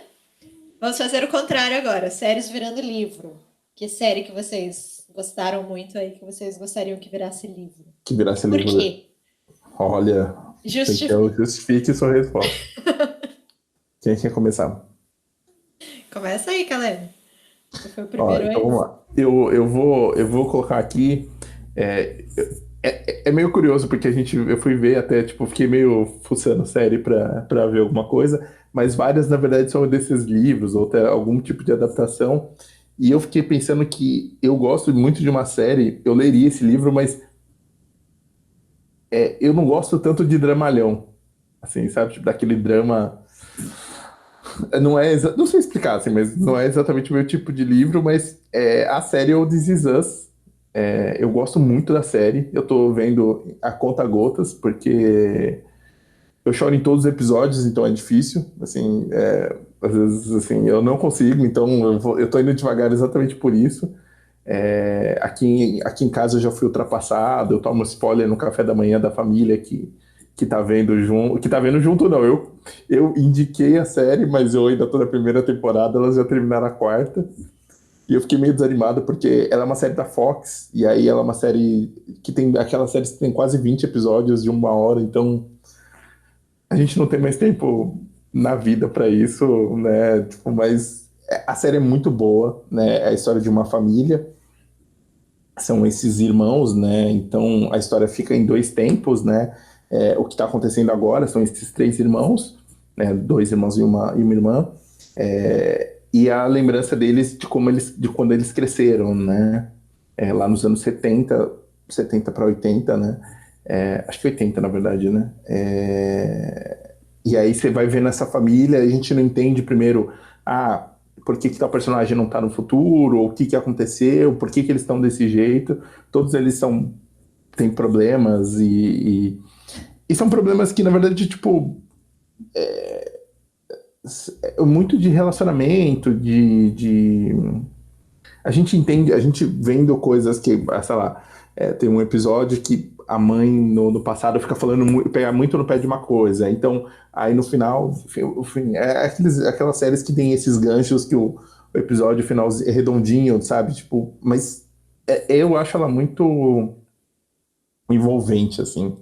Vamos fazer o contrário agora, séries virando livro. Que série que vocês gostaram muito aí, que vocês gostariam que virasse livro? Que virasse Por livro. quê? Olha, justifique sua resposta. Quem quer começar? Começa aí, Caleb. Você foi o Ó, primeiro então aí? vamos lá. Eu vou colocar aqui. É meio curioso, porque eu fui ver até, tipo, fiquei meio fuçando série pra ver alguma coisa, mas várias, na verdade, são desses livros, ou até algum tipo de adaptação. E eu fiquei pensando que eu gosto muito de uma série, eu leria esse livro, mas eu não gosto tanto de dramalhão, assim, sabe? Tipo, daquele drama. Não sei explicar, assim, mas não é exatamente o meu tipo de livro, mas a série é o This Is Us. Eu gosto muito da série. Eu tô vendo a conta gotas, porque eu choro em todos os episódios, então é difícil. Assim, às vezes, assim, eu não consigo, então eu tô indo devagar exatamente por isso. Aqui em casa eu já fui ultrapassado, eu tomo spoiler no café da manhã da família que tá vendo junto. Que tá vendo junto, não. Eu indiquei a série, mas eu ainda tô na primeira temporada, elas já terminaram a quarta. E eu fiquei meio desanimado porque ela é uma série da Fox, e aí ela é uma série que tem aquela série que tem quase 20 episódios de 1 hora, então a gente não tem mais tempo na vida pra isso, né? Tipo, mas a série é muito boa, né? É a história de uma família, são esses irmãos, né? Então a história fica em dois tempos, né? O que está acontecendo agora são esses três irmãos, né? Dois irmãos e uma irmã, e a lembrança deles de de quando eles cresceram, né? Lá nos anos 70 para 80, né? Acho que 80, na verdade, né? E aí você vai vendo essa família, a gente não entende primeiro, por que tal personagem não tá no futuro, ou o que aconteceu, por que eles estão desse jeito. Todos eles têm problemas e são problemas que, na verdade, tipo, muito de relacionamento, a gente entende, a gente vendo coisas que, sei lá, tem um episódio que a mãe no passado fica falando, pega muito no pé de uma coisa. Então, aí no final, enfim, aquelas séries que tem esses ganchos que o episódio final é redondinho, sabe? Tipo, mas eu acho ela muito envolvente, assim.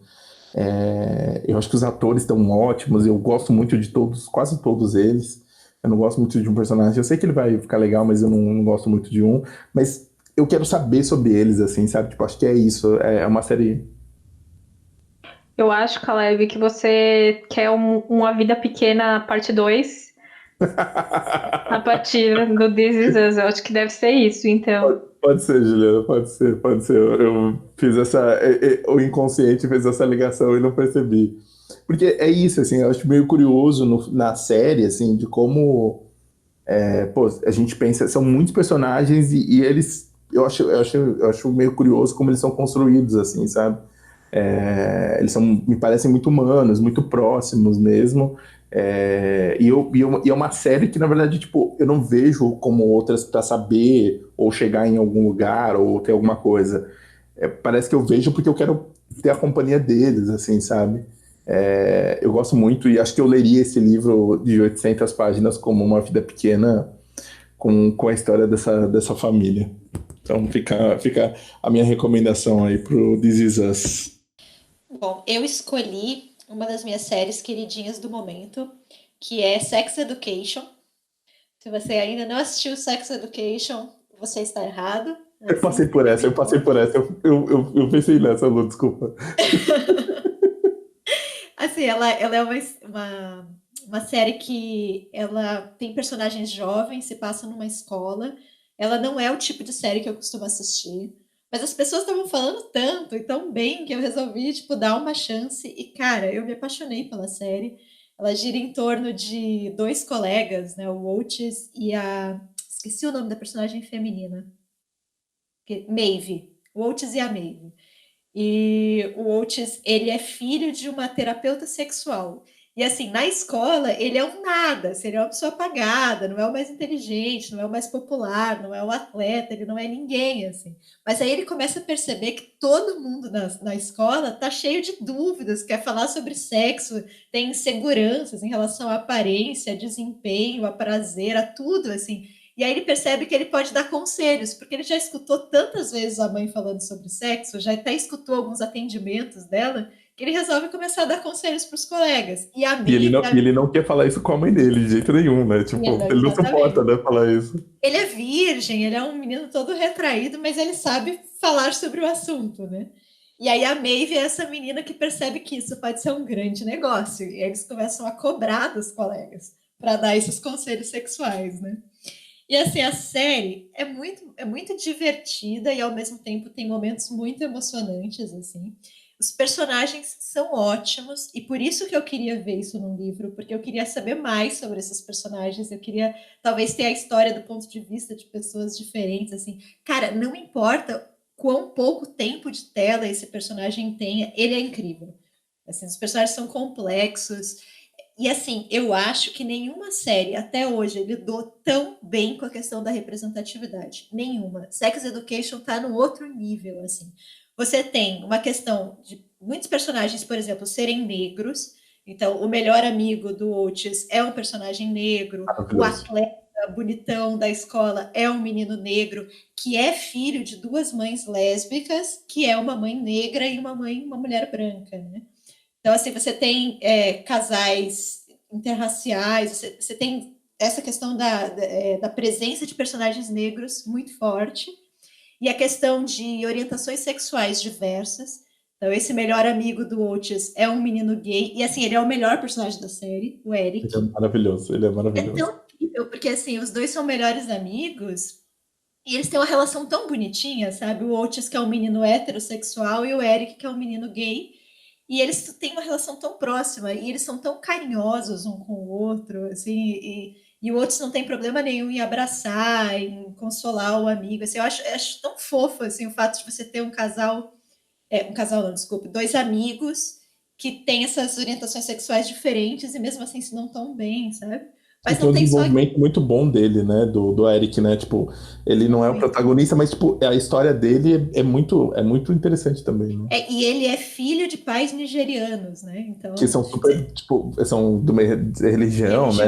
Eu acho que os atores estão ótimos, eu gosto muito de todos, quase todos eles. Eu não gosto muito de um personagem. Eu sei que ele vai ficar legal, mas eu não gosto muito de um. Mas eu quero saber sobre eles, assim, sabe? Tipo, acho que é isso. É uma série. Eu acho, Caleb, que você quer uma vida pequena, parte 2 a partir do This Is Us. Eu acho que deve ser isso, então. Pode ser, Juliana, pode ser, pode ser. Eu fiz essa. O inconsciente fez essa ligação e não percebi. Porque é isso, assim, eu acho meio curioso na série, assim, de como. Pô, a gente pensa, são muitos personagens e eles. Eu acho meio curioso como eles são construídos, assim, sabe? Me parecem muito humanos, muito próximos mesmo. E é uma série que, na verdade, tipo, eu não vejo como outras para saber ou chegar em algum lugar ou ter alguma coisa. Parece que eu vejo porque eu quero ter a companhia deles, assim, sabe? Eu gosto muito e acho que eu leria esse livro de 800 páginas como Uma Vida Pequena com a história dessa família. Então fica a minha recomendação aí pro This Is Us. Bom, eu escolhi uma das minhas séries queridinhas do momento, que é Sex Education. Se você ainda não assistiu Sex Education, você está errado. Eu passei por essa. Eu pensei nessa, Lu, desculpa. Assim, ela é uma série que ela tem personagens jovens, se passa numa escola. Ela não é o tipo de série que eu costumo assistir. Mas as pessoas estavam falando tanto e tão bem que eu resolvi, tipo, dar uma chance. E, cara, eu me apaixonei pela série. Ela gira em torno de dois colegas, né? O Oates e a... Esqueci o nome da personagem feminina. Maeve. O Oates e a Maeve. E o Oates, ele é filho de uma terapeuta sexual. E assim, na escola, ele é um nada, assim, ele é uma pessoa apagada, não é o mais inteligente, não é o mais popular, não é o atleta, ele não é ninguém, assim. Mas aí ele começa a perceber que todo mundo na escola tá cheio de dúvidas, quer falar sobre sexo, tem inseguranças em relação à aparência, a desempenho, a prazer, a tudo, assim. E aí ele percebe que ele pode dar conselhos, porque ele já escutou tantas vezes a mãe falando sobre sexo, já até escutou alguns atendimentos dela, que ele resolve começar a dar conselhos para os colegas. E a E Maeve... ele não quer falar isso com a mãe dele, de jeito nenhum, né? Tipo, ele não suporta, né, falar isso. Ele é virgem, ele é um menino todo retraído, mas ele sabe falar sobre o assunto, né? E aí a Maeve é essa menina que percebe que isso pode ser um grande negócio. E eles começam a cobrar dos colegas para dar esses conselhos sexuais, né? E assim, a série é muito divertida e ao mesmo tempo tem momentos muito emocionantes, assim. Os personagens são ótimos e por isso que eu queria ver isso num livro, porque eu queria saber mais sobre esses personagens, eu queria talvez ter a história do ponto de vista de pessoas diferentes, assim. Cara, não importa quão pouco tempo de tela esse personagem tenha, ele é incrível. Assim, os personagens são complexos, e assim, eu acho que nenhuma série até hoje lidou tão bem com a questão da representatividade. Nenhuma. Sex Education está no outro nível, assim. Você tem uma questão de muitos personagens, por exemplo, serem negros. Então, o melhor amigo do Otis é um personagem negro. O atleta bonitão da escola é um menino negro que é filho de duas mães lésbicas, que é uma mãe negra e uma mulher branca, né? Então, assim, você tem casais interraciais, você tem essa questão da presença de personagens negros muito forte, e a questão de orientações sexuais diversas. Então, esse melhor amigo do Otis é um menino gay, e assim, ele é o melhor personagem da série, o Eric. Ele é maravilhoso, ele é maravilhoso. É tão incrível, porque assim, os dois são melhores amigos, e eles têm uma relação tão bonitinha, sabe? O Otis, que é um menino heterossexual, e o Eric, que é um menino gay. E eles têm uma relação tão próxima, e eles são tão carinhosos um com o outro, assim, e o Otis não tem problema nenhum em abraçar, em consolar o amigo. Assim, eu acho tão fofo assim, o fato de você ter um casal não, desculpe, dois amigos que têm essas orientações sexuais diferentes e mesmo assim se dão tão bem, sabe? Mas tem não um tem só. desenvolvimento muito bom dele, né? Do Eric, né? Tipo, ele não é o protagonista, mas tipo, a história dele é muito interessante também, né? E ele é filho de pais nigerianos, né? Então, que são super, tipo, são de uma religião, né?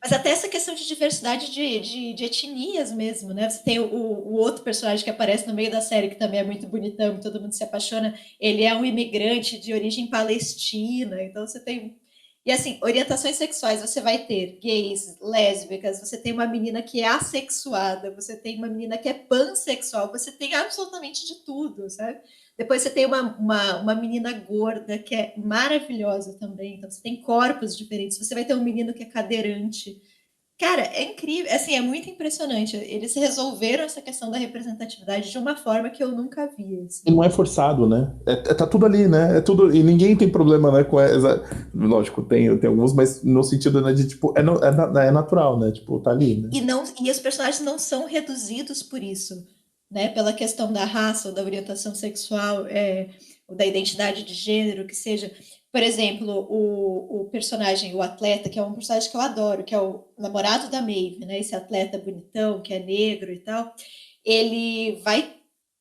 Mas até essa questão de diversidade de etnias mesmo, né? Você tem o outro personagem que aparece no meio da série, que também é muito bonitão, todo mundo se apaixona. Ele é um imigrante de origem palestina, então você tem... E assim, orientações sexuais, você vai ter gays, lésbicas, você tem uma menina que é assexuada, você tem uma menina que é pansexual, você tem absolutamente de tudo, sabe? Depois você tem uma menina gorda que é maravilhosa também. Então você tem corpos diferentes. Você vai ter um menino que é cadeirante. Cara, é incrível. Assim, é muito impressionante. Eles resolveram essa questão da representatividade de uma forma que eu nunca vi. Assim. E não é forçado, né? Tá tudo ali, né? É tudo, e ninguém tem problema, né? Lógico, tem alguns, mas no sentido, né, de tipo, é natural, né? Tipo, tá ali, né? E os personagens não são reduzidos por isso. Né, pela questão da raça ou da orientação sexual, ou da identidade de gênero, que seja. Por exemplo, o personagem, o atleta, que é um personagem que eu adoro, que é o namorado da Maeve, né, esse atleta bonitão, que é negro e tal, ele vai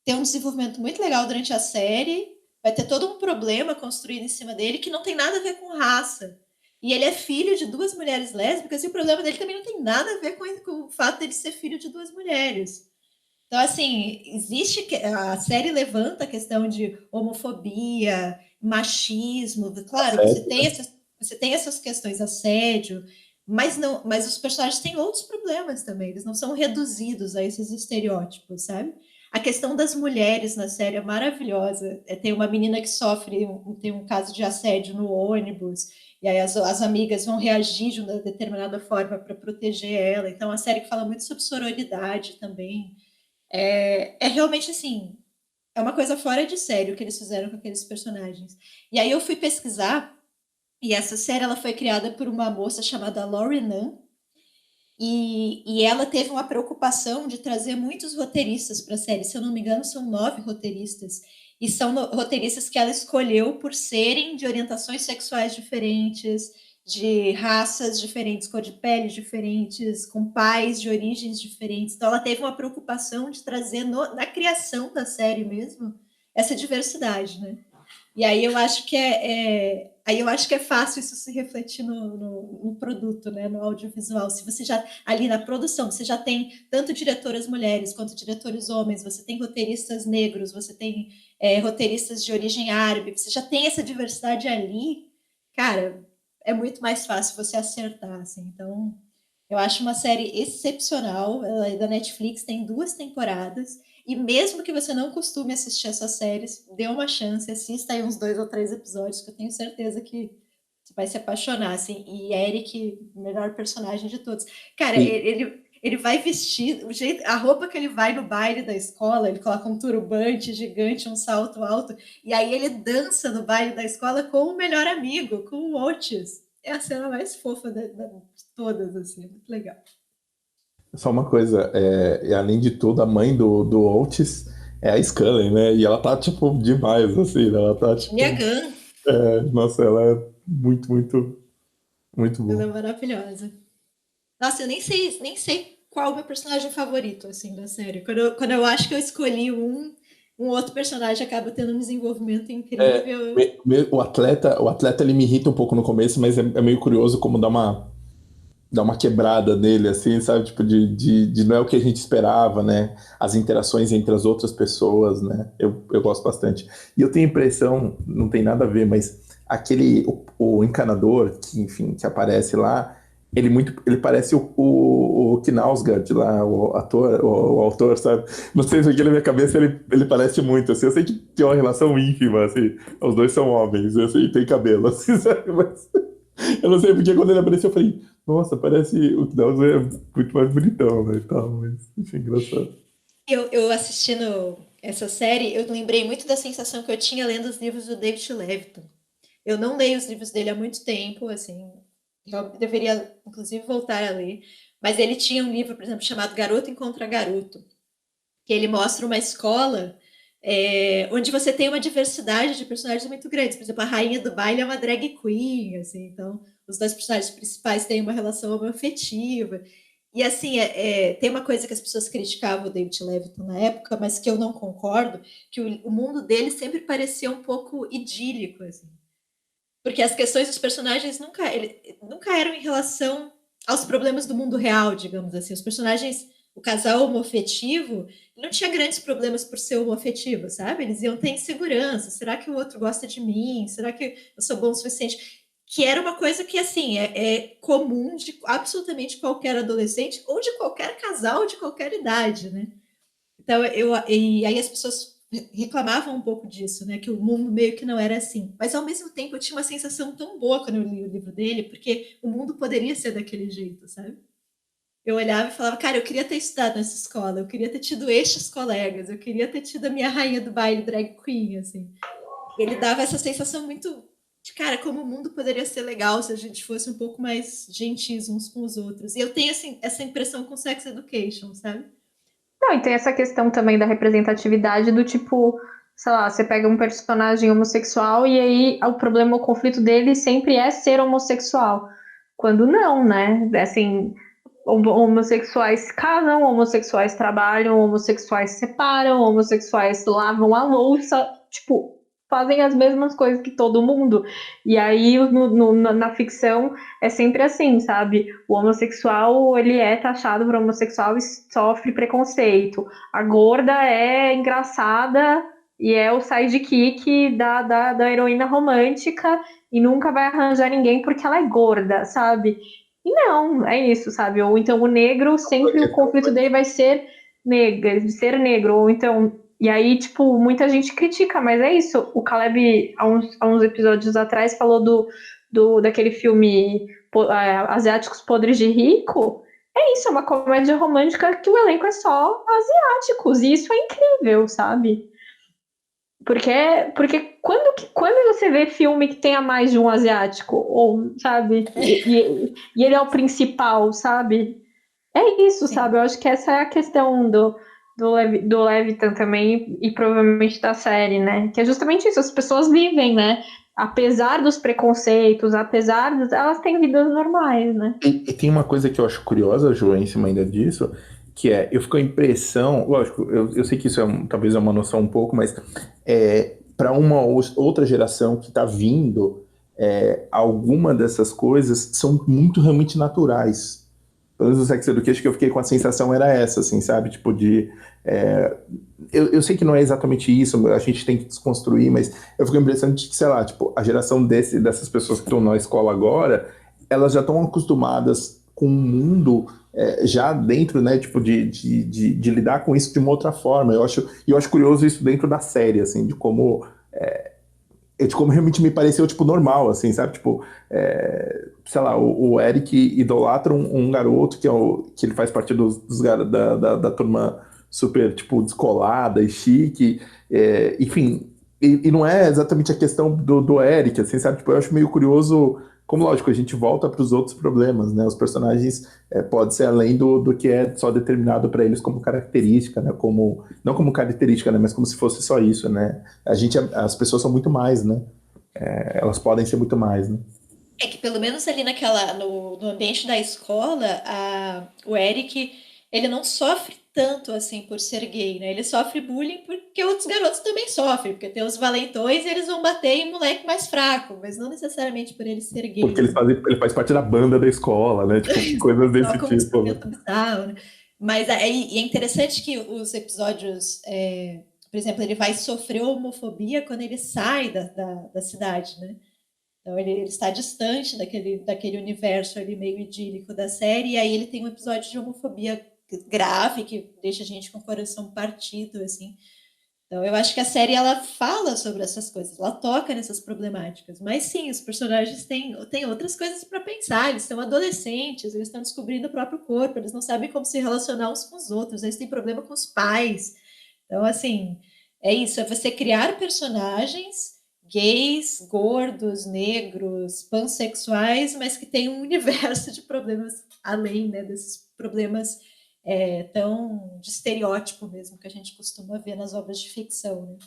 ter um desenvolvimento muito legal durante a série, vai ter todo um problema construído em cima dele que não tem nada a ver com raça. E ele é filho de duas mulheres lésbicas, e o problema dele também não tem nada a ver com o fato dele ser filho de duas mulheres. Então, assim, a série levanta a questão de homofobia, machismo, claro, você tem essas questões, assédio, mas os personagens têm outros problemas também, eles não são reduzidos a esses estereótipos, sabe? A questão das mulheres na série é maravilhosa. Tem uma menina que tem um caso de assédio no ônibus, e aí as amigas vão reagir de uma determinada forma para proteger ela. Então, a série fala muito sobre sororidade também. É realmente assim, é uma coisa fora de série o que eles fizeram com aqueles personagens. E aí eu fui pesquisar, e essa série ela foi criada por uma moça chamada Laurie Nunn, e ela teve uma preocupação de trazer muitos roteiristas para a série. Se eu não me engano, são 9 roteiristas. e são roteiristas que ela escolheu por serem de orientações sexuais diferentes, de raças diferentes, cor de pele diferentes, com pais de origens diferentes. Então ela teve uma preocupação de trazer na criação da série mesmo essa diversidade, né? E aí eu acho que aí eu acho que é fácil isso se refletir no produto, né, no audiovisual. Se você já, ali na produção, você já tem tanto diretoras mulheres quanto diretores homens, você tem roteiristas negros, você tem roteiristas de origem árabe, você já tem essa diversidade ali, cara, é muito mais fácil você acertar, assim. Então, eu acho uma série excepcional, ela é da Netflix, tem 2 temporadas, e mesmo que você não costume assistir essas séries, dê uma chance, assista aí uns 2 ou 3 episódios, que eu tenho certeza que você vai se apaixonar, assim. E Eric, o melhor personagem de todos. Cara, ele vai vestir, a roupa que ele vai no baile da escola, ele coloca um turbante gigante, um salto alto, e aí ele dança no baile da escola com o melhor amigo, com o Otis. É a cena mais fofa de todas, assim, é muito legal. Só uma coisa, além de tudo, a mãe do Otis é a Scully, né? E ela tá, tipo, demais, assim, né? Ela tá, tipo... Minha Gun. Nossa, ela é muito, muito, muito boa. Ela é maravilhosa. Nossa, eu nem sei qual é o meu personagem favorito, assim, da série. Quando eu acho que eu escolhi um outro personagem acaba tendo um desenvolvimento incrível. O atleta, ele me irrita um pouco no começo, mas é meio curioso como dá uma quebrada nele, assim, sabe? Tipo, de não é o que a gente esperava, né? As interações entre as outras pessoas, né? Eu gosto bastante. E eu tenho a impressão, não tem nada a ver, mas o encanador, que, enfim, que aparece lá, ele parece o Knausgaard lá, o autor, sabe? Não sei se aqui na minha cabeça ele parece muito, assim. Eu sei que tem uma relação ínfima, assim. Os dois são homens, assim, tem cabelo, assim, sabe? Mas eu não sei porque quando ele apareceu eu falei, nossa, parece o Knausgaard é muito mais bonitão, né, e tal, mas enfim, engraçado. Eu assistindo essa série, eu lembrei muito da sensação que eu tinha lendo os livros do David Leviton. Eu não leio os livros dele há muito tempo, assim, eu deveria, inclusive, voltar a ler. Mas ele tinha um livro, por exemplo, chamado Garoto Encontra Garoto, que ele mostra uma escola onde você tem uma diversidade de personagens muito grandes. Por exemplo, a rainha do baile é uma drag queen, assim, então os 2 personagens principais têm uma relação homoafetiva. E assim, tem uma coisa que as pessoas criticavam o David Leviton na época, mas que eu não concordo, que o mundo dele sempre parecia um pouco idílico, assim. Porque as questões dos personagens nunca eram em relação aos problemas do mundo real, digamos assim. Os personagens, o casal homoafetivo, não tinha grandes problemas por ser homoafetivo, sabe? Eles iam ter insegurança. Será que o outro gosta de mim? Será que eu sou bom o suficiente? Que era uma coisa que, assim, é comum de absolutamente qualquer adolescente ou de qualquer casal de qualquer idade, né? Então, e aí as pessoas reclamavam um pouco disso, né? Que o mundo meio que não era assim. Mas, ao mesmo tempo, eu tinha uma sensação tão boa quando eu li o livro dele, porque o mundo poderia ser daquele jeito, sabe? Eu olhava e falava, cara, eu queria ter estudado nessa escola, eu queria ter tido estes colegas, eu queria ter tido a minha rainha do baile drag queen, assim. Ele dava essa sensação muito de, cara, como o mundo poderia ser legal se a gente fosse um pouco mais gentis uns com os outros. E eu tenho, assim, essa impressão com Sex Education, sabe? Não, e tem essa questão também da representatividade do tipo, sei lá, você pega um personagem homossexual e aí o problema, o conflito dele sempre é ser homossexual. Quando não, né? Assim, homossexuais casam, homossexuais trabalham, homossexuais se separam, homossexuais lavam a louça, tipo, fazem as mesmas coisas que todo mundo. E aí, na ficção, é sempre assim, sabe? O homossexual, ele é taxado por homossexual e sofre preconceito. A gorda é engraçada e é o sidekick da heroína romântica e nunca vai arranjar ninguém porque ela é gorda, sabe? E não, é isso, sabe? Ou então o negro, sempre o conflito dele vai ser ser negro, ou então. E aí, tipo, muita gente critica, mas é isso. O Caleb, há uns episódios atrás, falou daquele filme Asiáticos Podres de Rico. É isso, é uma comédia romântica que o elenco é só asiáticos, e isso é incrível, sabe? Porque quando você vê filme que tenha mais de um asiático, ou, sabe? E ele é o principal, sabe? É isso, Sim. sabe? Eu acho que essa é a questão do Levitan também, e provavelmente da série, né? Que é justamente isso, as pessoas vivem, né? Apesar dos preconceitos, elas têm vidas normais, né? E tem uma coisa que eu acho curiosa, Ju, em cima ainda disso, que é, eu fico com a impressão, lógico, eu sei que isso talvez é uma noção um pouco, mas para uma outra geração que está vindo, alguma dessas coisas são muito realmente naturais. Pelo menos no Sex Education que eu fiquei com a sensação era essa, assim, sabe? Tipo de... eu sei que não é exatamente isso, a gente tem que desconstruir, mas eu fico com a impressão de que, sei lá, tipo, a geração dessas pessoas que estão na escola agora, elas já estão acostumadas com o mundo já dentro, né, tipo, de lidar com isso de uma outra forma. Eu acho curioso isso dentro da série, assim, de como realmente me pareceu, tipo, normal, assim, sabe? Tipo, sei lá, o Eric idolatra um garoto que ele faz parte dos da turma super, tipo, descolada e chique, enfim, e não é exatamente a questão do Eric, assim, sabe? Tipo, eu acho meio curioso, como, lógico, a gente volta para os outros problemas, né? Os personagens pode ser além do que é só determinado para eles como característica, né? Não como característica, né? Mas como se fosse só isso, né? As pessoas são muito mais, né? Elas podem ser muito mais, né? É que pelo menos ali no ambiente da escola, o Eric, ele não sofre tanto assim por ser gay, né? Ele sofre bullying porque outros garotos também sofrem, porque tem os valentões e eles vão bater em moleque mais fraco, mas não necessariamente por ele ser gay. Porque ele faz parte da banda da escola, né? Tipo, coisas desse tipo. Né? Bizarro, né? Mas é interessante que os episódios, por exemplo, ele vai sofrer homofobia quando ele sai da cidade, né? Então ele está distante daquele universo ali meio idílico da série, e aí ele tem um episódio de homofobia grave que deixa a gente com o coração partido, assim. Então eu acho que a série ela fala sobre essas coisas, ela toca nessas problemáticas, mas sim, os personagens têm outras coisas para pensar, eles são adolescentes, eles estão descobrindo o próprio corpo, eles não sabem como se relacionar uns com os outros, eles têm problema com os pais. Então, assim, é isso, é você criar personagens gays, gordos, negros, pansexuais, mas que tem um universo de problemas além, né, desses problemas tão de estereótipo mesmo que a gente costuma ver nas obras de ficção, né?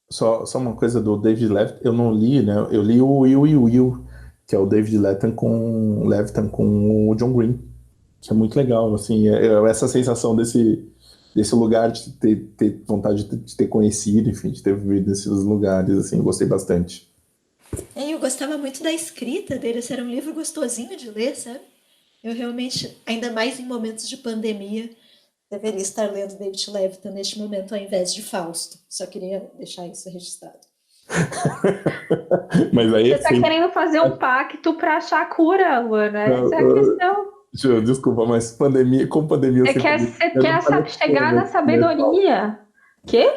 Só uma coisa do David Levitan, eu não li, né? Eu li o Will e Will, que é o David Levitan com o John Green, que é muito legal, assim, essa sensação desse lugar de ter vontade de ter conhecido, enfim, de ter vivido nesses lugares, assim, eu gostei bastante. Eu gostava muito da escrita dele, esse era um livro gostosinho de ler, sabe? Eu realmente, ainda mais em momentos de pandemia, deveria estar lendo David Levitan neste momento ao invés de Fausto. Só queria deixar isso registrado. Mas aí, você tá querendo fazer um pacto para achar a cura, Luana? Essa é a questão. Desculpa, mas com pandemia... Você quer chegar na sabedoria. Quê?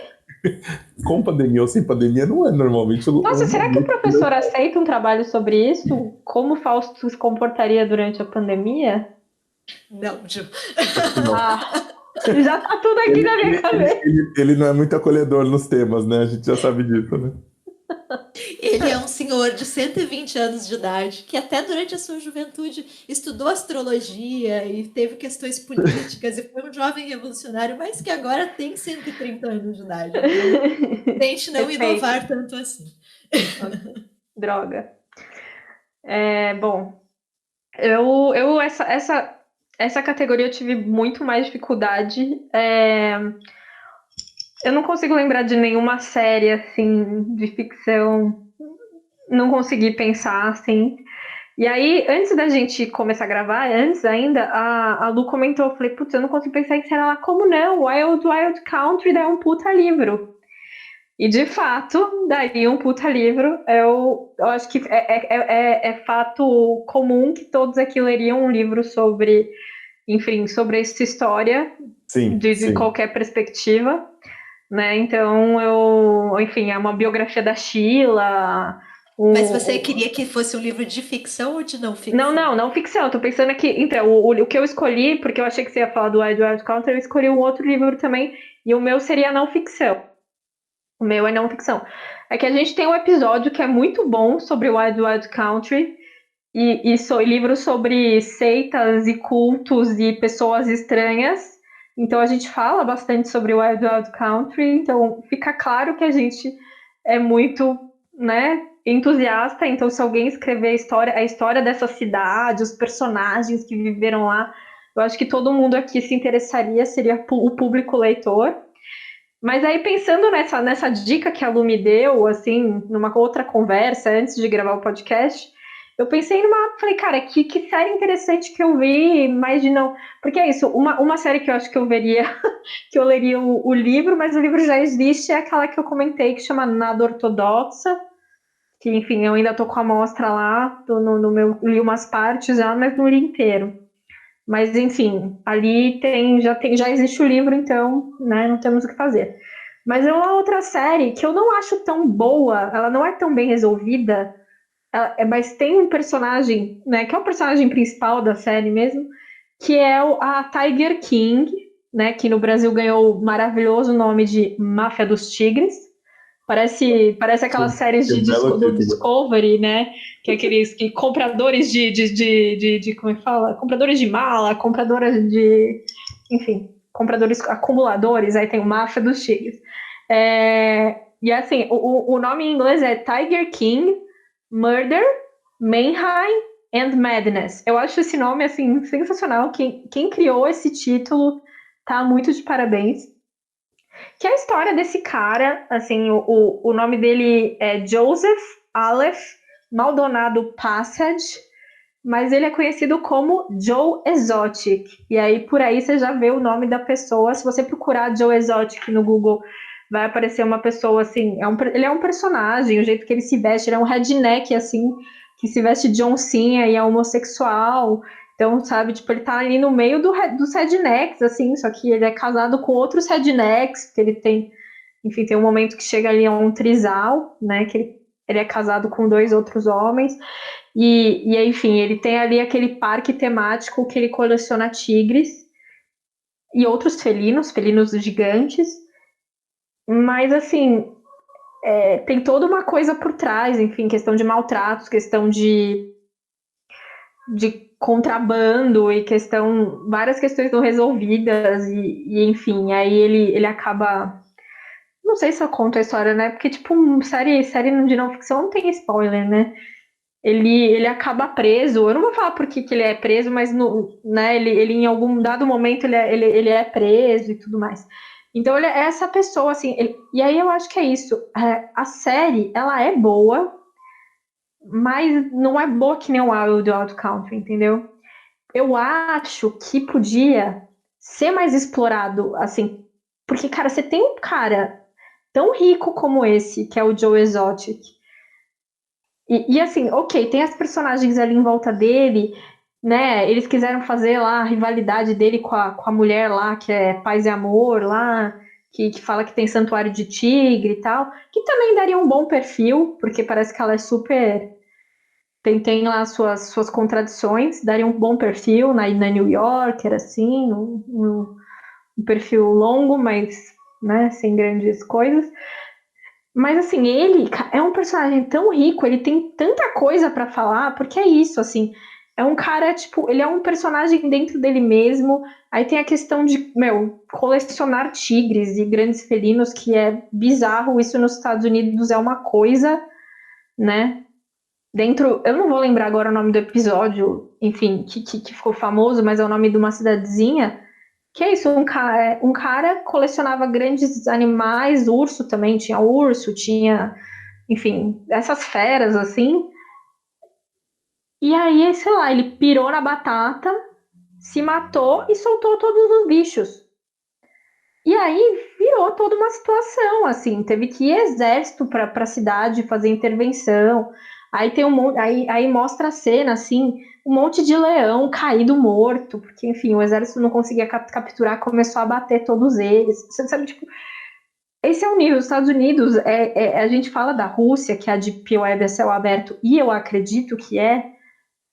Com pandemia ou sem pandemia não é normalmente... Nossa, será que o professor aceita um trabalho sobre isso? Como o Fausto se comportaria durante a pandemia? Não, Ju. Já tá tudo aqui na minha cabeça. Ele não é muito acolhedor nos temas, né? A gente já sabe disso, né? Ele é um senhor de 120 anos de idade que até durante a sua juventude estudou astrologia e teve questões políticas e foi um jovem revolucionário, mas que agora tem 130 anos de idade. Então, tente não inovar tanto assim. Droga. Bom, essa categoria eu tive muito mais dificuldade. Eu não consigo lembrar de nenhuma série, assim, de ficção. Não consegui pensar, assim. E aí, antes da gente começar a gravar, antes ainda, a Lu comentou, eu falei, putz, eu não consigo pensar em série. Ela, como não? Wild Wild Country é um puta livro. E, de fato, daria um puta livro. Eu acho que é fato comum que todos aqui leriam um livro sobre, enfim, sobre essa história, de qualquer perspectiva. Né? Então, enfim, é uma biografia da Sheila. Mas você queria que fosse um livro de ficção ou de não ficção? Não ficção. Eu tô pensando aqui. Então, o que eu escolhi, porque eu achei que você ia falar do Wild Wild Country, eu escolhi um outro livro também, e o meu seria não ficção. O meu é não ficção. É que a gente tem um episódio que é muito bom sobre o Wild Wild Country, e livros sobre seitas e cultos e pessoas estranhas. Então a gente fala bastante sobre o Wild Wild Country, então fica claro que a gente é muito, né, entusiasta. Então se alguém escrever a história dessa cidade, os personagens que viveram lá, eu acho que todo mundo aqui se interessaria, seria o público leitor. Mas aí pensando nessa dica que a Lu me deu, assim, numa outra conversa antes de gravar o podcast, eu pensei falei, cara, que série interessante que eu vi, mas de não. Porque é isso, uma série que eu acho que eu veria, que eu leria o livro, mas o livro já existe, é aquela que eu comentei, que chama Nada Ortodoxa, que, enfim, eu ainda tô com a amostra lá, tô no meu, li umas partes já, mas não li inteiro. Mas, enfim, ali já existe o livro, então, né, não temos o que fazer. Mas é uma outra série que eu não acho tão boa, ela não é tão bem resolvida, mas tem um personagem, né, que é o personagem principal da série mesmo, que é a Tiger King, né, que no Brasil ganhou o maravilhoso nome de Máfia dos Tigres. Parece aquelas séries Que belo do título. Discovery, né? Que é aqueles compradores de. Como é que fala? Compradores de mala, compradores de. Enfim, compradores acumuladores. Aí tem o Máfia dos Tigres. E assim, o nome em inglês é Tiger King, Murder, Mayhem and Madness. Eu acho esse nome, assim, sensacional. Quem criou esse título tá muito de parabéns. Que é a história desse cara, assim, o nome dele é Joseph Aleph Maldonado Passage, mas ele é conhecido como Joe Exotic. E aí, por aí, você já vê o nome da pessoa. Se você procurar Joe Exotic no Google, vai aparecer uma pessoa, assim, ele é um personagem, o jeito que ele se veste, ele é um redneck, assim, que se veste de oncinha e é homossexual. Então, sabe, tipo, ele tá ali no meio dos rednecks, assim, só que ele é casado com outros rednecks, porque ele tem, enfim, tem um momento que chega ali a um trisal, né, que ele é casado com 2 outros homens, enfim, ele tem ali aquele parque temático que ele coleciona tigres e outros felinos gigantes, mas, assim, tem toda uma coisa por trás, enfim, questão de maltratos, questão de contrabando e várias questões não resolvidas enfim, aí ele acaba, não sei se eu conto a história, né, porque tipo, série de não ficção não tem spoiler, né, ele acaba preso, eu não vou falar por que ele é preso, mas né, ele em algum dado momento ele é preso e tudo mais. Então ele é essa pessoa, assim, e aí eu acho que é isso, a série, ela é boa, mas não é boa que nem o Wild Wild Country, entendeu? Eu acho que podia ser mais explorado, assim, porque, cara, você tem um cara tão rico como esse, que é o Joe Exotic, assim, ok, tem as personagens ali em volta dele, né? Eles quiseram fazer lá a rivalidade dele com a mulher lá, que é Paz e Amor lá, que fala que tem santuário de tigre e tal, que também daria um bom perfil, porque parece que ela é super tem lá suas contradições, daria um bom perfil na New Yorker, assim, um perfil longo, mas né, sem grandes coisas. Mas assim, ele é um personagem tão rico, ele tem tanta coisa para falar, porque é isso, assim, é um cara, tipo, ele é um personagem dentro dele mesmo. Aí tem a questão de, colecionar tigres e grandes felinos, que é bizarro, isso nos Estados Unidos é uma coisa, né? Eu não vou lembrar agora o nome do episódio, enfim, que ficou famoso, mas é o nome de uma cidadezinha. Que é isso, um cara colecionava grandes animais, urso também, tinha urso, tinha, enfim, essas feras assim. E aí, sei lá, ele pirou na batata, se matou e soltou todos os bichos. E aí virou toda uma situação, assim, teve que ir exército para a cidade fazer intervenção. Aí tem aí mostra a cena, assim, um monte de leão caído morto, porque, enfim, o exército não conseguia capturar, começou a bater todos eles. Você sabe, tipo, esse é o nível. Os Estados Unidos, a gente fala da Rússia, que é a Deep Web é céu aberto, e eu acredito que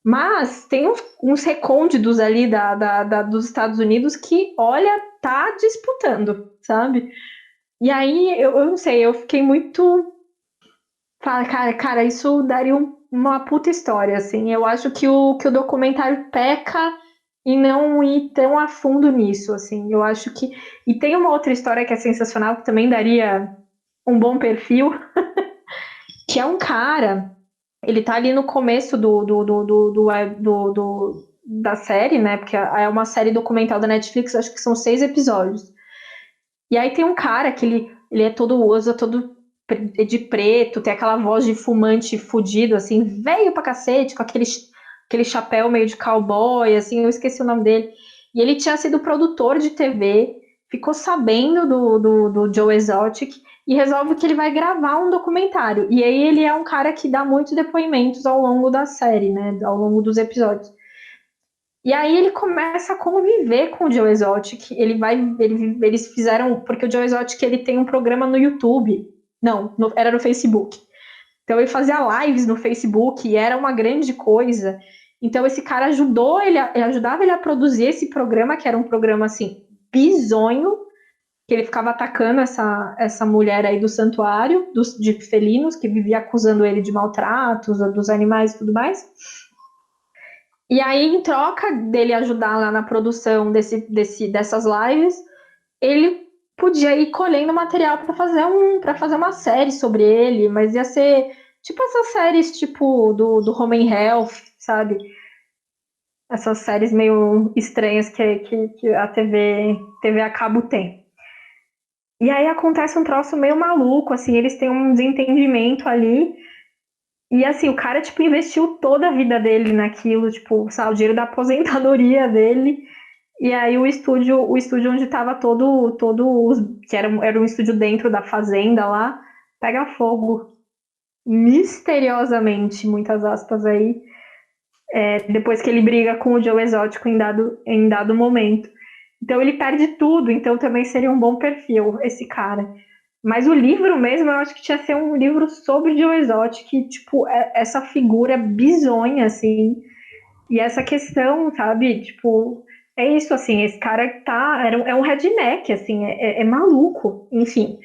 mas tem uns recônditos ali dos Estados Unidos que, olha, tá disputando, sabe? E aí, eu não sei, eu fiquei muito. Cara, isso daria uma puta história, assim. Eu acho que o documentário peca e não ir tão a fundo nisso, assim. Eu acho que... E tem uma outra história que é sensacional, que também daria um bom perfil, que é um cara, ele tá ali no começo da série, né? Porque é uma série documental da Netflix, acho que são 6 episódios. E aí tem um cara que ele é todo, usa todo de preto, tem aquela voz de fumante fudido, assim, velho pra cacete, com aquele chapéu meio de cowboy, assim, eu esqueci o nome dele. E ele tinha sido produtor de TV, ficou sabendo do Joe Exotic e resolve que ele vai gravar um documentário. E aí ele é um cara que dá muitos depoimentos ao longo da série, né, ao longo dos episódios. E aí ele começa a conviver com o Joe Exotic. Eles fizeram, porque o Joe Exotic ele tem um programa no YouTube. Não, era no Facebook. Então ele fazia lives no Facebook e era uma grande coisa. Então esse cara ajudava ele a produzir esse programa, que era um programa assim, bizonho, que ele ficava atacando essa mulher aí do santuário, de felinos, que vivia acusando ele de maltratos, dos animais e tudo mais. E aí, em troca dele ajudar lá na produção dessas lives, ele podia ir colhendo material para fazer uma série sobre ele, mas ia ser tipo essas séries tipo do Home and Health, sabe? Essas séries meio estranhas que a TV a cabo tem. E aí acontece um troço meio maluco, assim, eles têm um desentendimento ali. E assim, o cara, tipo, investiu toda a vida dele naquilo, tipo, sabe, o dinheiro da aposentadoria dele. E aí o estúdio onde tava que era um estúdio dentro da fazenda lá, pega fogo. Misteriosamente, muitas aspas aí, depois que ele briga com o Joe Exótico em dado momento. Então ele perde tudo, então também seria um bom perfil esse cara. Mas o livro mesmo, eu acho que tinha que ser um livro sobre Joe Exotic, que, tipo, essa figura bizonha, assim, e essa questão, sabe, tipo, é isso, assim, esse cara é um redneck, assim, é maluco, enfim.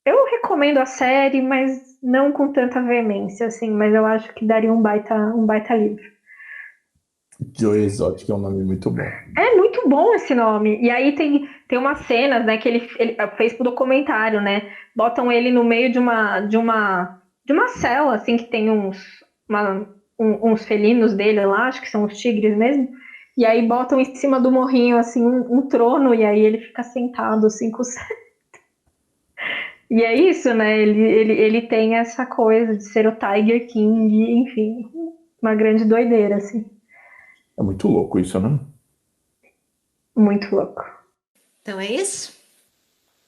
Eu recomendo a série, mas não com tanta veemência, assim, mas eu acho que daria um baita livro. Joe Exotic é um nome muito bom. É muito bom esse nome. E aí tem umas cenas, né, que ele fez pro documentário, né? Botam ele no meio de uma cela, assim, que tem uns felinos dele lá, acho que são os tigres mesmo. E aí botam em cima do morrinho, assim, um trono, e aí ele fica sentado, assim, com E é isso, né? Ele tem essa coisa de ser o Tiger King, enfim, uma grande doideira, assim. É muito louco isso, né? Muito louco. Então é isso?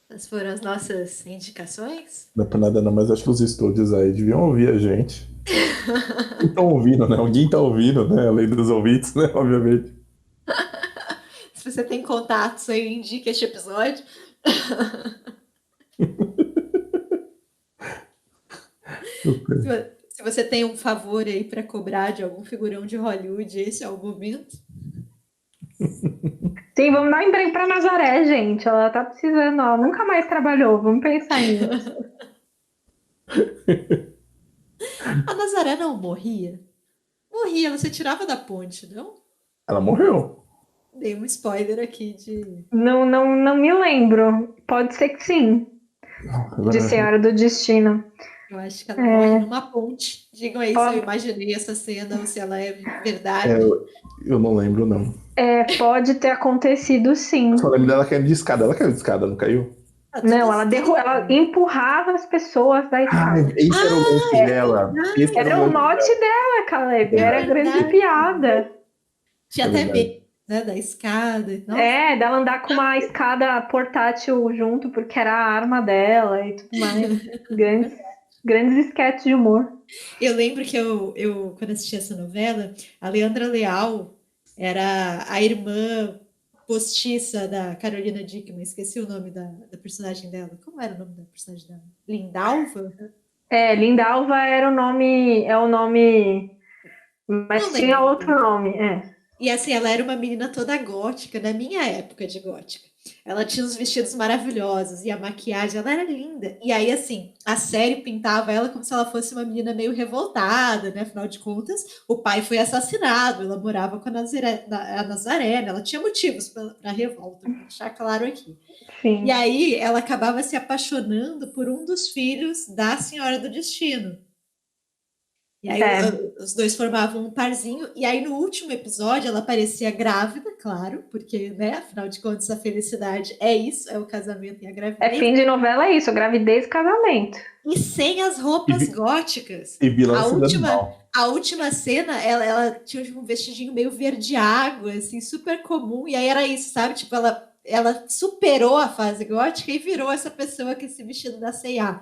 Essas foram as nossas indicações? Não é pra nada não, mas acho que os estúdios aí deviam ouvir a gente. Estão ouvindo, né? Alguém tá ouvindo, né? Além dos ouvintes, né? Obviamente. Se você tem contatos aí, indique este episódio. Se você tem um favor aí para cobrar de algum figurão de Hollywood, esse é o momento. Sim, vamos dar um emprego pra Nazaré, gente. Ela tá precisando, ó. Nunca mais trabalhou. Vamos pensar nisso. A Nazaré não morria? Morria, você tirava da ponte, não? Ela morreu. Dei um spoiler aqui de... Não me lembro. Pode ser que sim. De Senhora do Destino. Eu acho que ela morre numa ponte. Digam aí se eu imaginei essa cena ou se ela é verdade. Eu não lembro, não. Pode ter acontecido, sim. Só lembro dela caindo de escada. Ela caiu de escada, não caiu? Não, ela empurrava as pessoas da escada. Isso era o mote dela. Era o mote dela, Caleb. Era grande piada. Tinha até medo, né, da escada. Nossa. Dela andar com uma escada portátil junto, porque era a arma dela e tudo mais. Grandes esquetes de humor. Eu lembro que eu quando assisti essa novela, a Leandra Leal era a irmã postiça da Carolina Dickman, esqueci o nome da personagem dela. Como era o nome da personagem dela? Lindalva? Lindalva era o nome, mas tinha outro nome, E assim, ela era uma menina toda gótica, na minha época de gótica. Ela tinha uns vestidos maravilhosos e a maquiagem, ela era linda. E aí, assim, a série pintava ela como se ela fosse uma menina meio revoltada, né? Afinal de contas, o pai foi assassinado, ela morava com a Nazaré, né? Ela tinha motivos para a revolta, vou deixar claro aqui. Sim. E aí, ela acabava se apaixonando por um dos filhos da Senhora do Destino. E aí os dois formavam um parzinho, e aí no último episódio ela parecia grávida, claro, porque, né, afinal de contas a felicidade é isso, é o casamento e a gravidez. É fim de novela, é isso, gravidez e casamento. E sem as roupas góticas. E vilã se dando mal. A última cena, ela tinha um vestidinho meio verde água, assim, super comum, e aí era isso, sabe? Tipo, ela superou a fase gótica e virou essa pessoa que se vestido da C&A.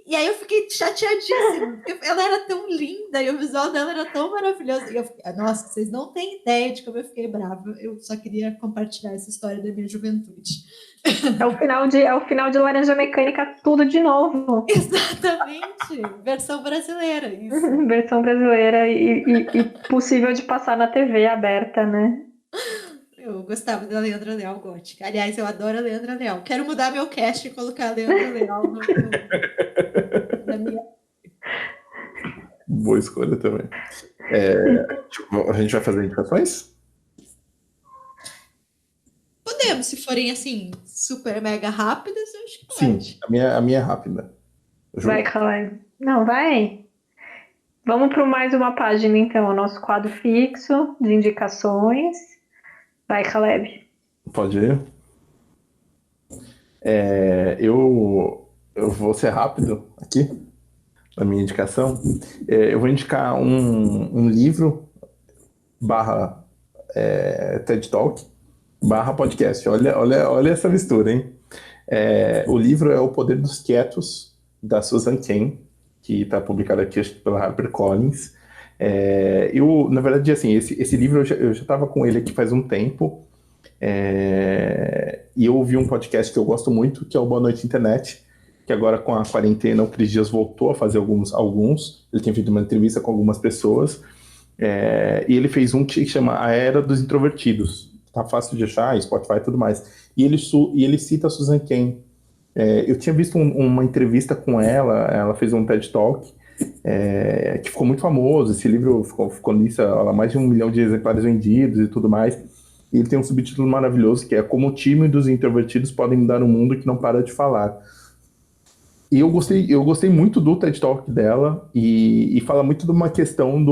E aí eu fiquei chateadíssima, porque ela era tão linda e o visual dela era tão maravilhoso. E eu fiquei, nossa, vocês não têm ideia de como eu fiquei brava. Eu só queria compartilhar essa história da minha juventude. É o final de Laranja Mecânica, tudo de novo. Exatamente, versão brasileira. Isso. Versão brasileira e possível de passar na TV aberta, né? Eu gostava da Leandra Leal gótica. Aliás, eu adoro a Leandra Leal. Quero mudar meu cast e colocar a Leandra Leal na minha. Boa escolha também. A gente vai fazer indicações? Podemos, se forem assim, super mega rápidas, eu acho que Sim, pode. a minha é rápida. Vai, Caleb. Não, vai. Vamos para mais uma página, então, o nosso quadro fixo de indicações. Vai, Caleb. Pode ir? Eu vou ser rápido aqui na minha indicação. Eu vou indicar um livro barra TED Talk barra podcast. Olha essa mistura, hein? O livro é O Poder dos Quietos, da Susan Cain, que está publicado aqui pela HarperCollins. Na verdade, assim, esse livro eu já estava com ele aqui faz um tempo, e eu ouvi um podcast que eu gosto muito, que é o Boa Noite Internet, que agora com a quarentena o Cris Dias voltou a fazer alguns. Ele tem feito uma entrevista com algumas pessoas, e ele fez um que chama A Era dos Introvertidos. Tá fácil de achar, Spotify e tudo mais. E ele cita a Susan Cain. Eu tinha visto uma entrevista com ela fez um TED Talk, que ficou muito famoso. Esse livro ficou nisso, mais de 1 milhão de exemplares vendidos e tudo mais. E ele tem um subtítulo maravilhoso, que é Como tímidos e introvertidos podem mudar um mundo que não para de falar. E eu gostei muito do TED Talk dela, e fala muito de uma questão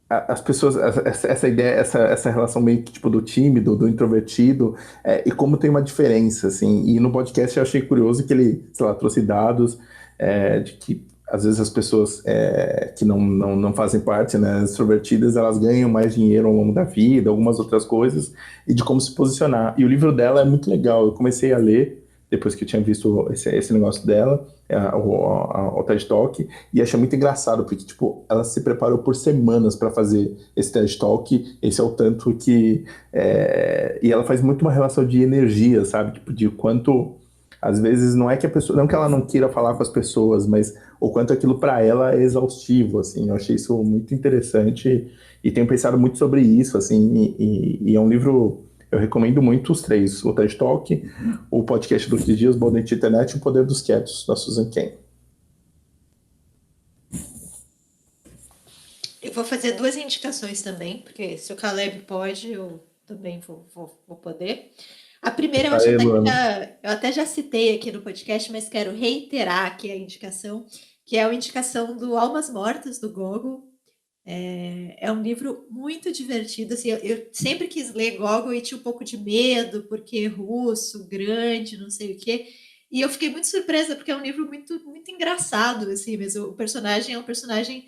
as pessoas, essa ideia, essa relação meio que tipo do tímido, do introvertido, e como tem uma diferença, assim. E no podcast eu achei curioso que ele, sei lá, trouxe dados de que às vezes as pessoas que não fazem parte, né, extrovertidas, elas ganham mais dinheiro ao longo da vida, algumas outras coisas, e de como se posicionar. E o livro dela é muito legal. Eu comecei a ler depois que eu tinha visto esse negócio dela, o TED Talk, e achei muito engraçado, porque, tipo, ela se preparou por semanas para fazer esse TED Talk. Esse é o tanto que... e ela faz muito uma relação de energia, sabe? Tipo, de quanto... Às vezes não é que a pessoa... Não que ela não queira falar com as pessoas, mas o quanto aquilo para ela é exaustivo, assim. Eu achei isso muito interessante e tenho pensado muito sobre isso, assim. E é um livro... Eu recomendo muito os três: o TED Talk, o podcast do Cris Dias, Boa Noite Internet e O Poder dos Quietos, da Susan Cain. Eu vou fazer 2 indicações também, porque se o Caleb pode, eu também vou poder. A primeira eu até já citei aqui no podcast, mas quero reiterar aqui a indicação, que é a indicação do Almas Mortas, do Gogol. É um livro muito divertido. Assim, eu sempre quis ler Gogol e tinha um pouco de medo, porque é russo, grande, não sei o quê. E eu fiquei muito surpresa, porque é um livro muito, muito engraçado, assim, mas o personagem é um personagem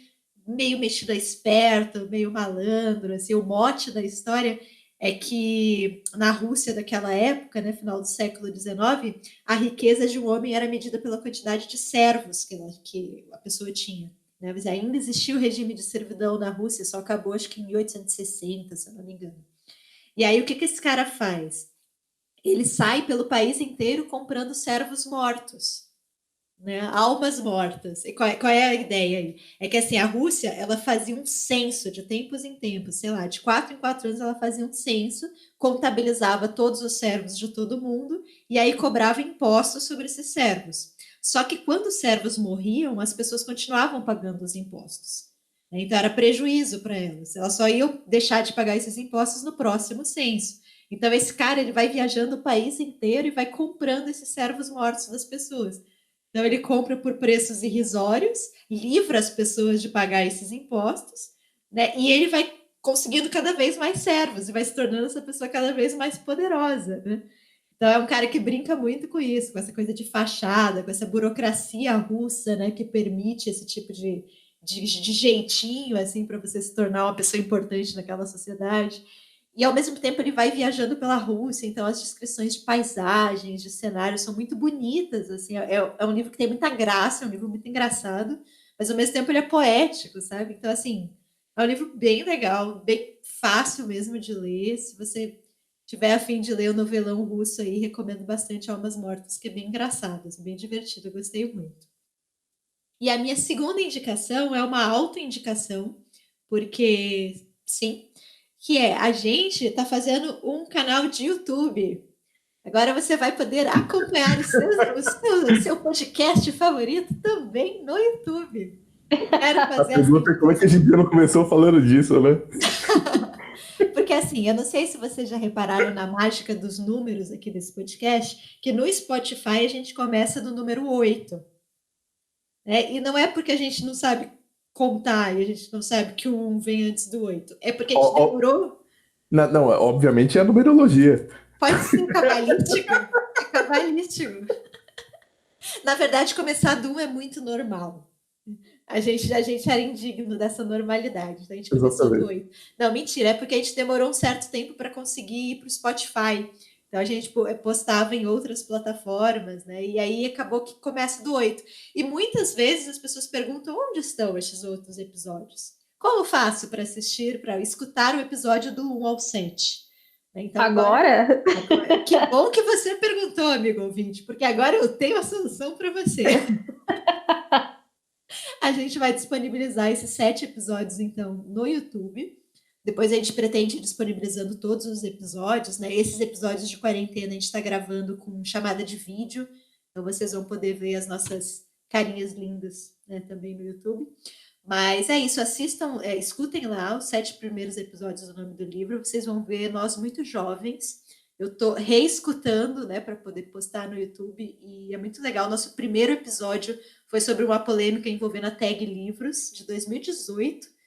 meio metido a esperto, meio malandro, assim. O mote da história é que na Rússia daquela época, né, final do século XIX, a riqueza de um homem era medida pela quantidade de servos que a pessoa tinha. Né? Mas ainda existia o regime de servidão na Rússia, só acabou acho que em 1860, se eu não me engano. E aí o que esse cara faz? Ele sai pelo país inteiro comprando servos mortos. né? Almas mortas. E qual é a ideia aí? É que assim, a Rússia, ela fazia um censo de tempos em tempos, sei lá, de 4 em 4 anos ela fazia um censo, contabilizava todos os servos de todo mundo e aí cobrava impostos sobre esses servos. Só que quando os servos morriam, as pessoas continuavam pagando os impostos. Então era prejuízo para elas. Elas só iam deixar de pagar esses impostos no próximo censo. Então esse cara ele vai viajando o país inteiro e vai comprando esses servos mortos das pessoas. Então, ele compra por preços irrisórios, livra as pessoas de pagar esses impostos, né? E ele vai conseguindo cada vez mais servos e vai se tornando essa pessoa cada vez mais poderosa, né? Então, é um cara que brinca muito com isso, com essa coisa de fachada, com essa burocracia russa, né? Que permite esse tipo de jeitinho, assim, para você se tornar uma pessoa importante naquela sociedade. E, ao mesmo tempo, ele vai viajando pela Rússia, então as descrições de paisagens, de cenários são muito bonitas, assim, é um livro que tem muita graça, é um livro muito engraçado, mas, ao mesmo tempo, ele é poético, sabe? Então, assim, é um livro bem legal, bem fácil mesmo de ler. Se você tiver a fim de ler o novelão russo aí, recomendo bastante Almas Mortas, que é bem engraçado, bem divertido, eu gostei muito. E a minha segunda indicação é uma autoindicação, porque, sim, que é a gente está fazendo um canal de YouTube. Agora você vai poder acompanhar o seu podcast favorito também no YouTube. Quero A fazer pergunta é como é que a gente não começou falando disso, né? Porque assim, eu não sei se vocês já repararam na mágica dos números aqui desse podcast, que no Spotify a gente começa do número 8. Né? E não é porque a gente não sabe contar e a gente não sabe que o 1 vem antes do 8. É porque a gente demorou. Não, obviamente é a numerologia. Pode ser cabalístico. É cabalístico. Na verdade, começar do 1 é muito normal. A gente era indigno dessa normalidade. Então a gente começou do 8. Não, mentira, é porque a gente demorou um certo tempo para conseguir ir para o Spotify. Então a gente postava em outras plataformas, né? E aí acabou que começa do 8. E muitas vezes as pessoas perguntam onde estão esses outros episódios? Como faço para assistir, para escutar o episódio do 1 ao 7? Então, agora? Que bom que você perguntou, amigo ouvinte, porque agora eu tenho a solução para você. A gente vai disponibilizar esses 7 episódios, então, no YouTube. Depois a gente pretende ir disponibilizando todos os episódios, né? Esses episódios de quarentena a gente está gravando com chamada de vídeo, então vocês vão poder ver as nossas carinhas lindas, né, também no YouTube. Mas é isso, assistam, escutem lá os 7 primeiros episódios do Nome do Livro, vocês vão ver nós muito jovens. Eu estou reescutando, né, para poder postar no YouTube, e é muito legal. Nosso primeiro episódio foi sobre uma polêmica envolvendo a Tag Livros, de 2018,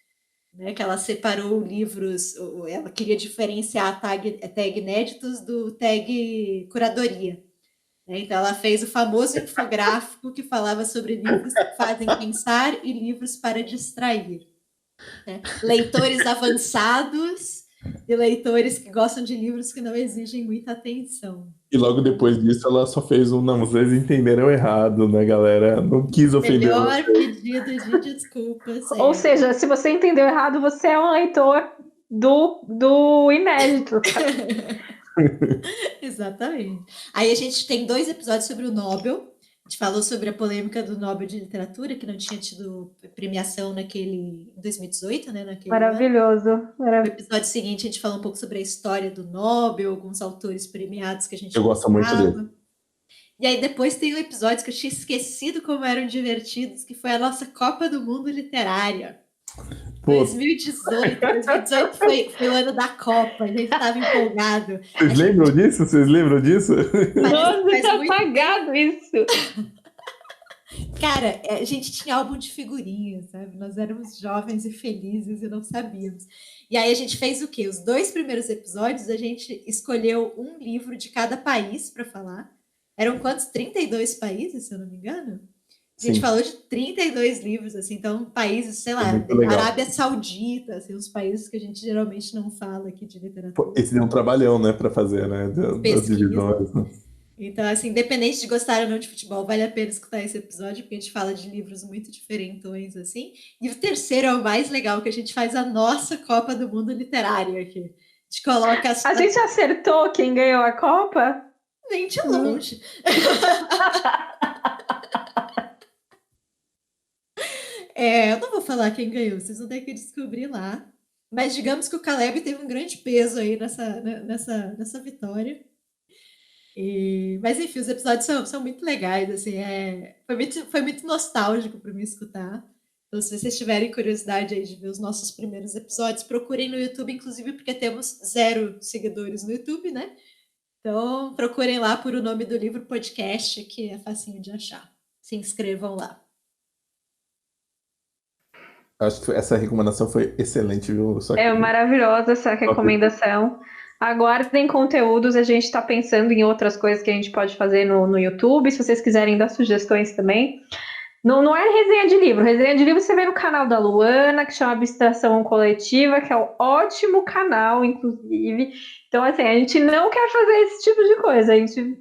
né, que ela separou livros, ela queria diferenciar a tag inéditos do tag curadoria. Então, ela fez o famoso infográfico que falava sobre livros que fazem pensar e livros para distrair. Né? Leitores avançados e leitores que gostam de livros que não exigem muita atenção. E logo depois disso, ela só fez um, não, vocês entenderam errado, né, galera? Não quis ofender. Melhor pedido de desculpas. Ou seja, se você entendeu errado, você é um leitor do inédito. Exatamente. Aí a gente tem 2 episódios sobre o Nobel. A gente falou sobre a polêmica do Nobel de Literatura, que não tinha tido premiação em 2018, né? Maravilhoso. No episódio seguinte, a gente falou um pouco sobre a história do Nobel, alguns autores premiados que a gente Eu gosto muito dele. E aí depois tem um episódio que eu tinha esquecido como eram divertidos, que foi a nossa Copa do Mundo Literária. 2018 foi o ano da Copa, a gente estava empolgado. Vocês lembram disso? Vocês lembram disso? Nossa, tá apagado isso. Cara, a gente tinha álbum de figurinhas, sabe? Nós éramos jovens e felizes e não sabíamos. E aí a gente fez o quê? Os 2 primeiros episódios, a gente escolheu um livro de cada país para falar. Eram quantos? 32 países, se eu não me engano? A gente falou de 32 livros, assim, então países, sei lá, Arábia Saudita, assim, os países que a gente geralmente não fala aqui de literatura. Esse deu um trabalhão, né, para fazer, né, das divisões. Né? Então, assim, independente de gostar ou não de futebol, vale a pena escutar esse episódio, porque a gente fala de livros muito diferentões, assim. E o terceiro é o mais legal, que a gente faz a nossa Copa do Mundo Literária aqui. A gente coloca A gente acertou quem ganhou a Copa? Nem de longe. Eu não vou falar quem ganhou, vocês vão ter que descobrir lá. Mas digamos que o Caleb teve um grande peso aí nessa vitória. Mas enfim, os episódios são muito legais, assim, foi muito nostálgico para mim escutar. Então, se vocês tiverem curiosidade aí de ver os nossos primeiros episódios, procurem no YouTube, inclusive porque temos 0 seguidores no YouTube, né? Então, procurem lá por O Nome do Livro Podcast, que é facinho de achar. Se inscrevam lá. Acho que essa recomendação foi excelente, viu? Maravilhosa essa recomendação. Aguardem conteúdos, a gente está pensando em outras coisas que a gente pode fazer no YouTube, se vocês quiserem dar sugestões também. Não é resenha de livro. Resenha de livro você vê no canal da Luana, que chama Abstração Coletiva, que é um ótimo canal, inclusive. Então, assim, a gente não quer fazer esse tipo de coisa. A gente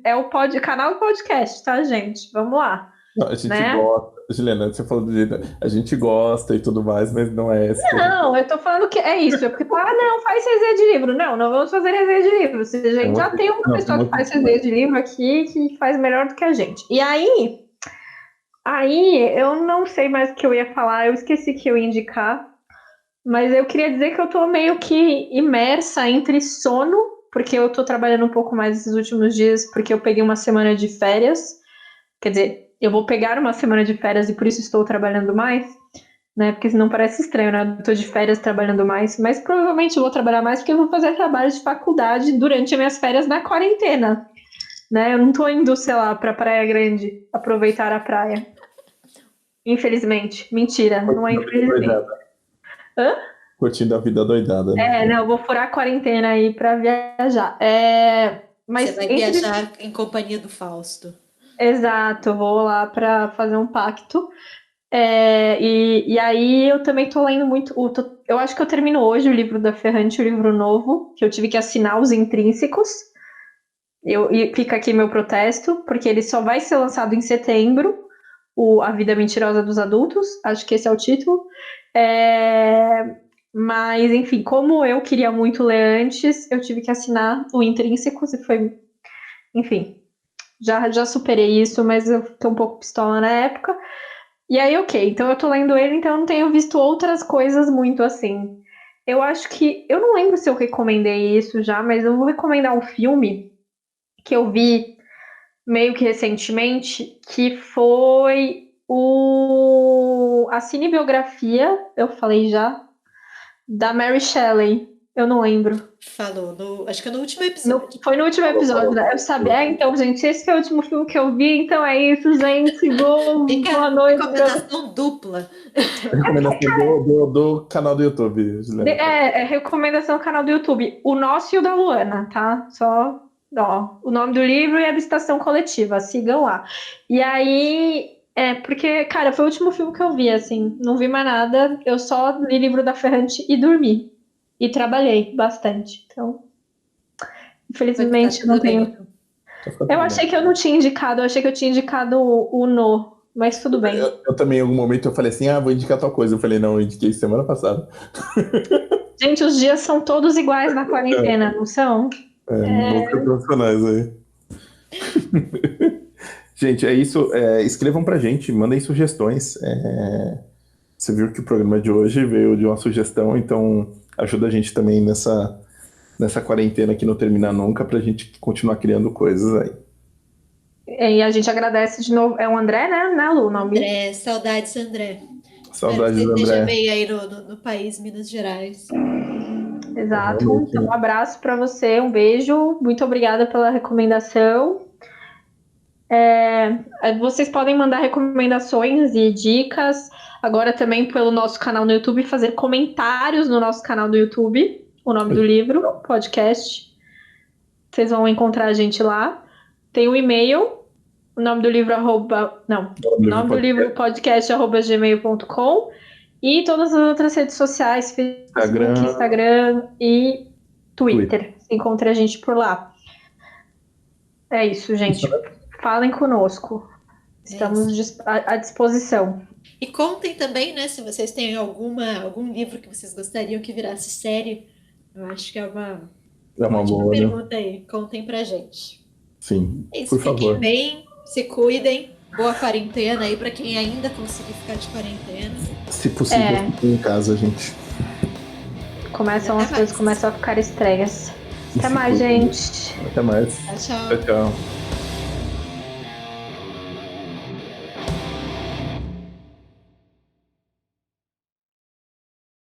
canal do podcast, tá, gente? Vamos lá. Não, a gente gosta. Juliana, você falou do jeito. A gente gosta e tudo mais, mas não é esse. Não, eu tô falando que é isso. É porque não, faz resenha de livro. Não vamos fazer resenha de livro. A gente já tem uma pessoa que faz resenha de livro aqui, que faz melhor do que a gente. E aí, eu não sei mais o que eu ia falar, eu esqueci que eu ia indicar, mas eu queria dizer que eu tô meio que imersa entre sono, porque eu tô trabalhando um pouco mais esses últimos dias, porque eu peguei uma semana de férias, quer dizer, eu vou pegar uma semana de férias e por isso estou trabalhando mais, né, porque senão parece estranho, né, eu tô de férias trabalhando mais, mas provavelmente eu vou trabalhar mais porque eu vou fazer trabalho de faculdade durante as minhas férias na quarentena, né, eu não tô indo, sei lá, pra Praia Grande, aproveitar a praia. Infelizmente. Mentira, não é infelizmente. Curtindo a vida doidada. Né? Não, eu vou furar a quarentena aí pra viajar. Mas você vai viajar em companhia do Fausto. Exato, vou lá pra fazer um pacto. E aí eu também tô lendo muito. Eu acho que eu termino hoje o livro da Ferrante, o livro novo, que eu tive que assinar os intrínsecos. E fica aqui meu protesto, porque ele só vai ser lançado em setembro. A Vida Mentirosa dos Adultos, acho que esse é o título. Mas, enfim, como eu queria muito ler antes, eu tive que assinar o Intrínsecos e foi... Enfim, já superei isso, mas eu fiquei um pouco pistola na época. E aí, ok, então eu tô lendo ele, então eu não tenho visto outras coisas muito assim. Eu acho que... Eu não lembro se eu recomendei isso já, mas eu vou recomendar um filme que eu vi meio que recentemente, que foi a cinebiografia, eu falei já, da Mary Shelley. Eu não lembro. Falou, acho que é no último episódio. Foi no último episódio, né? Eu sabia. Então, gente, esse que é o último filme que eu vi, então é isso, gente. Boa noite. Recomendação dupla. Recomendação do canal do YouTube. Recomendação do canal do YouTube. O nosso e o da Luana, tá? Só... o nome do livro e a Abstração Coletiva, sigam lá. E aí, porque, cara, foi o último filme que eu vi, assim, não vi mais nada, eu só li livro da Ferrante e dormi. E trabalhei bastante, então, infelizmente não tenho... Eu achei que eu não tinha indicado, eu achei que eu tinha indicado o No, mas tudo bem. Eu também, em algum momento, eu falei assim, vou indicar tal coisa. Eu falei, não, eu indiquei semana passada. Gente, os dias são todos iguais na quarentena, não são? Músicas profissionais aí. Gente, é isso. Escrevam pra gente, mandem sugestões. Você viu que o programa de hoje veio de uma sugestão, então ajuda a gente também nessa quarentena que não termina nunca, pra gente continuar criando coisas aí. E a gente agradece de novo. É o André, né, Lu? André, saudades, André. Saudades, André. Esteja bem aí no país, Minas Gerais. Exato. Então, um abraço para você, um beijo. Muito obrigada pela recomendação. Vocês podem mandar recomendações e dicas agora também pelo nosso canal no YouTube, fazer comentários no nosso canal do YouTube, o nome do livro, podcast. Vocês vão encontrar a gente lá. Tem o e-mail, o nome do livro podcast@gmail.com e todas as outras redes sociais, Facebook, Instagram e Twitter. Você encontra a gente por lá. É isso, gente. Falem conosco. Estamos à disposição. E contem também, né, se vocês têm algum livro que vocês gostariam que virasse série. Eu acho que é uma boa pergunta aí. Contem pra gente. Sim, por favor. Fiquem bem, se cuidem Boa quarentena aí para quem ainda conseguir ficar de quarentena. Se possível, fique em casa, gente. As coisas começam a ficar estranhas. Até mais, gente. Até mais. Tchau, tchau. Tchau, tchau.